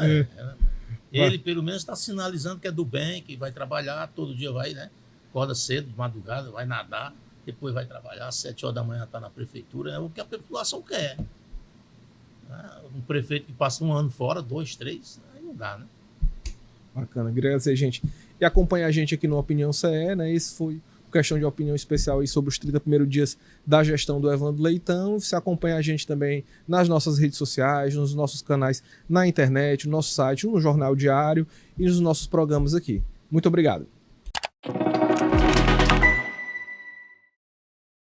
Ele, pelo menos, está sinalizando que é do bem, que vai trabalhar, todo dia vai, né? Acorda cedo, de madrugada, vai nadar, depois vai trabalhar, às 7 horas da manhã está na prefeitura, é o que a população quer. Um prefeito que passa um ano fora, 2, 3, aí não dá, né? Bacana, agradecer, gente. E acompanhar a gente aqui no Opinião CE, né? Esse foi questão de opinião especial aí sobre os 30 primeiros dias da gestão do Evandro Leitão. Você acompanha a gente também nas nossas redes sociais, nos nossos canais na internet, no nosso site, no Jornal Diário e nos nossos programas aqui. Muito obrigado.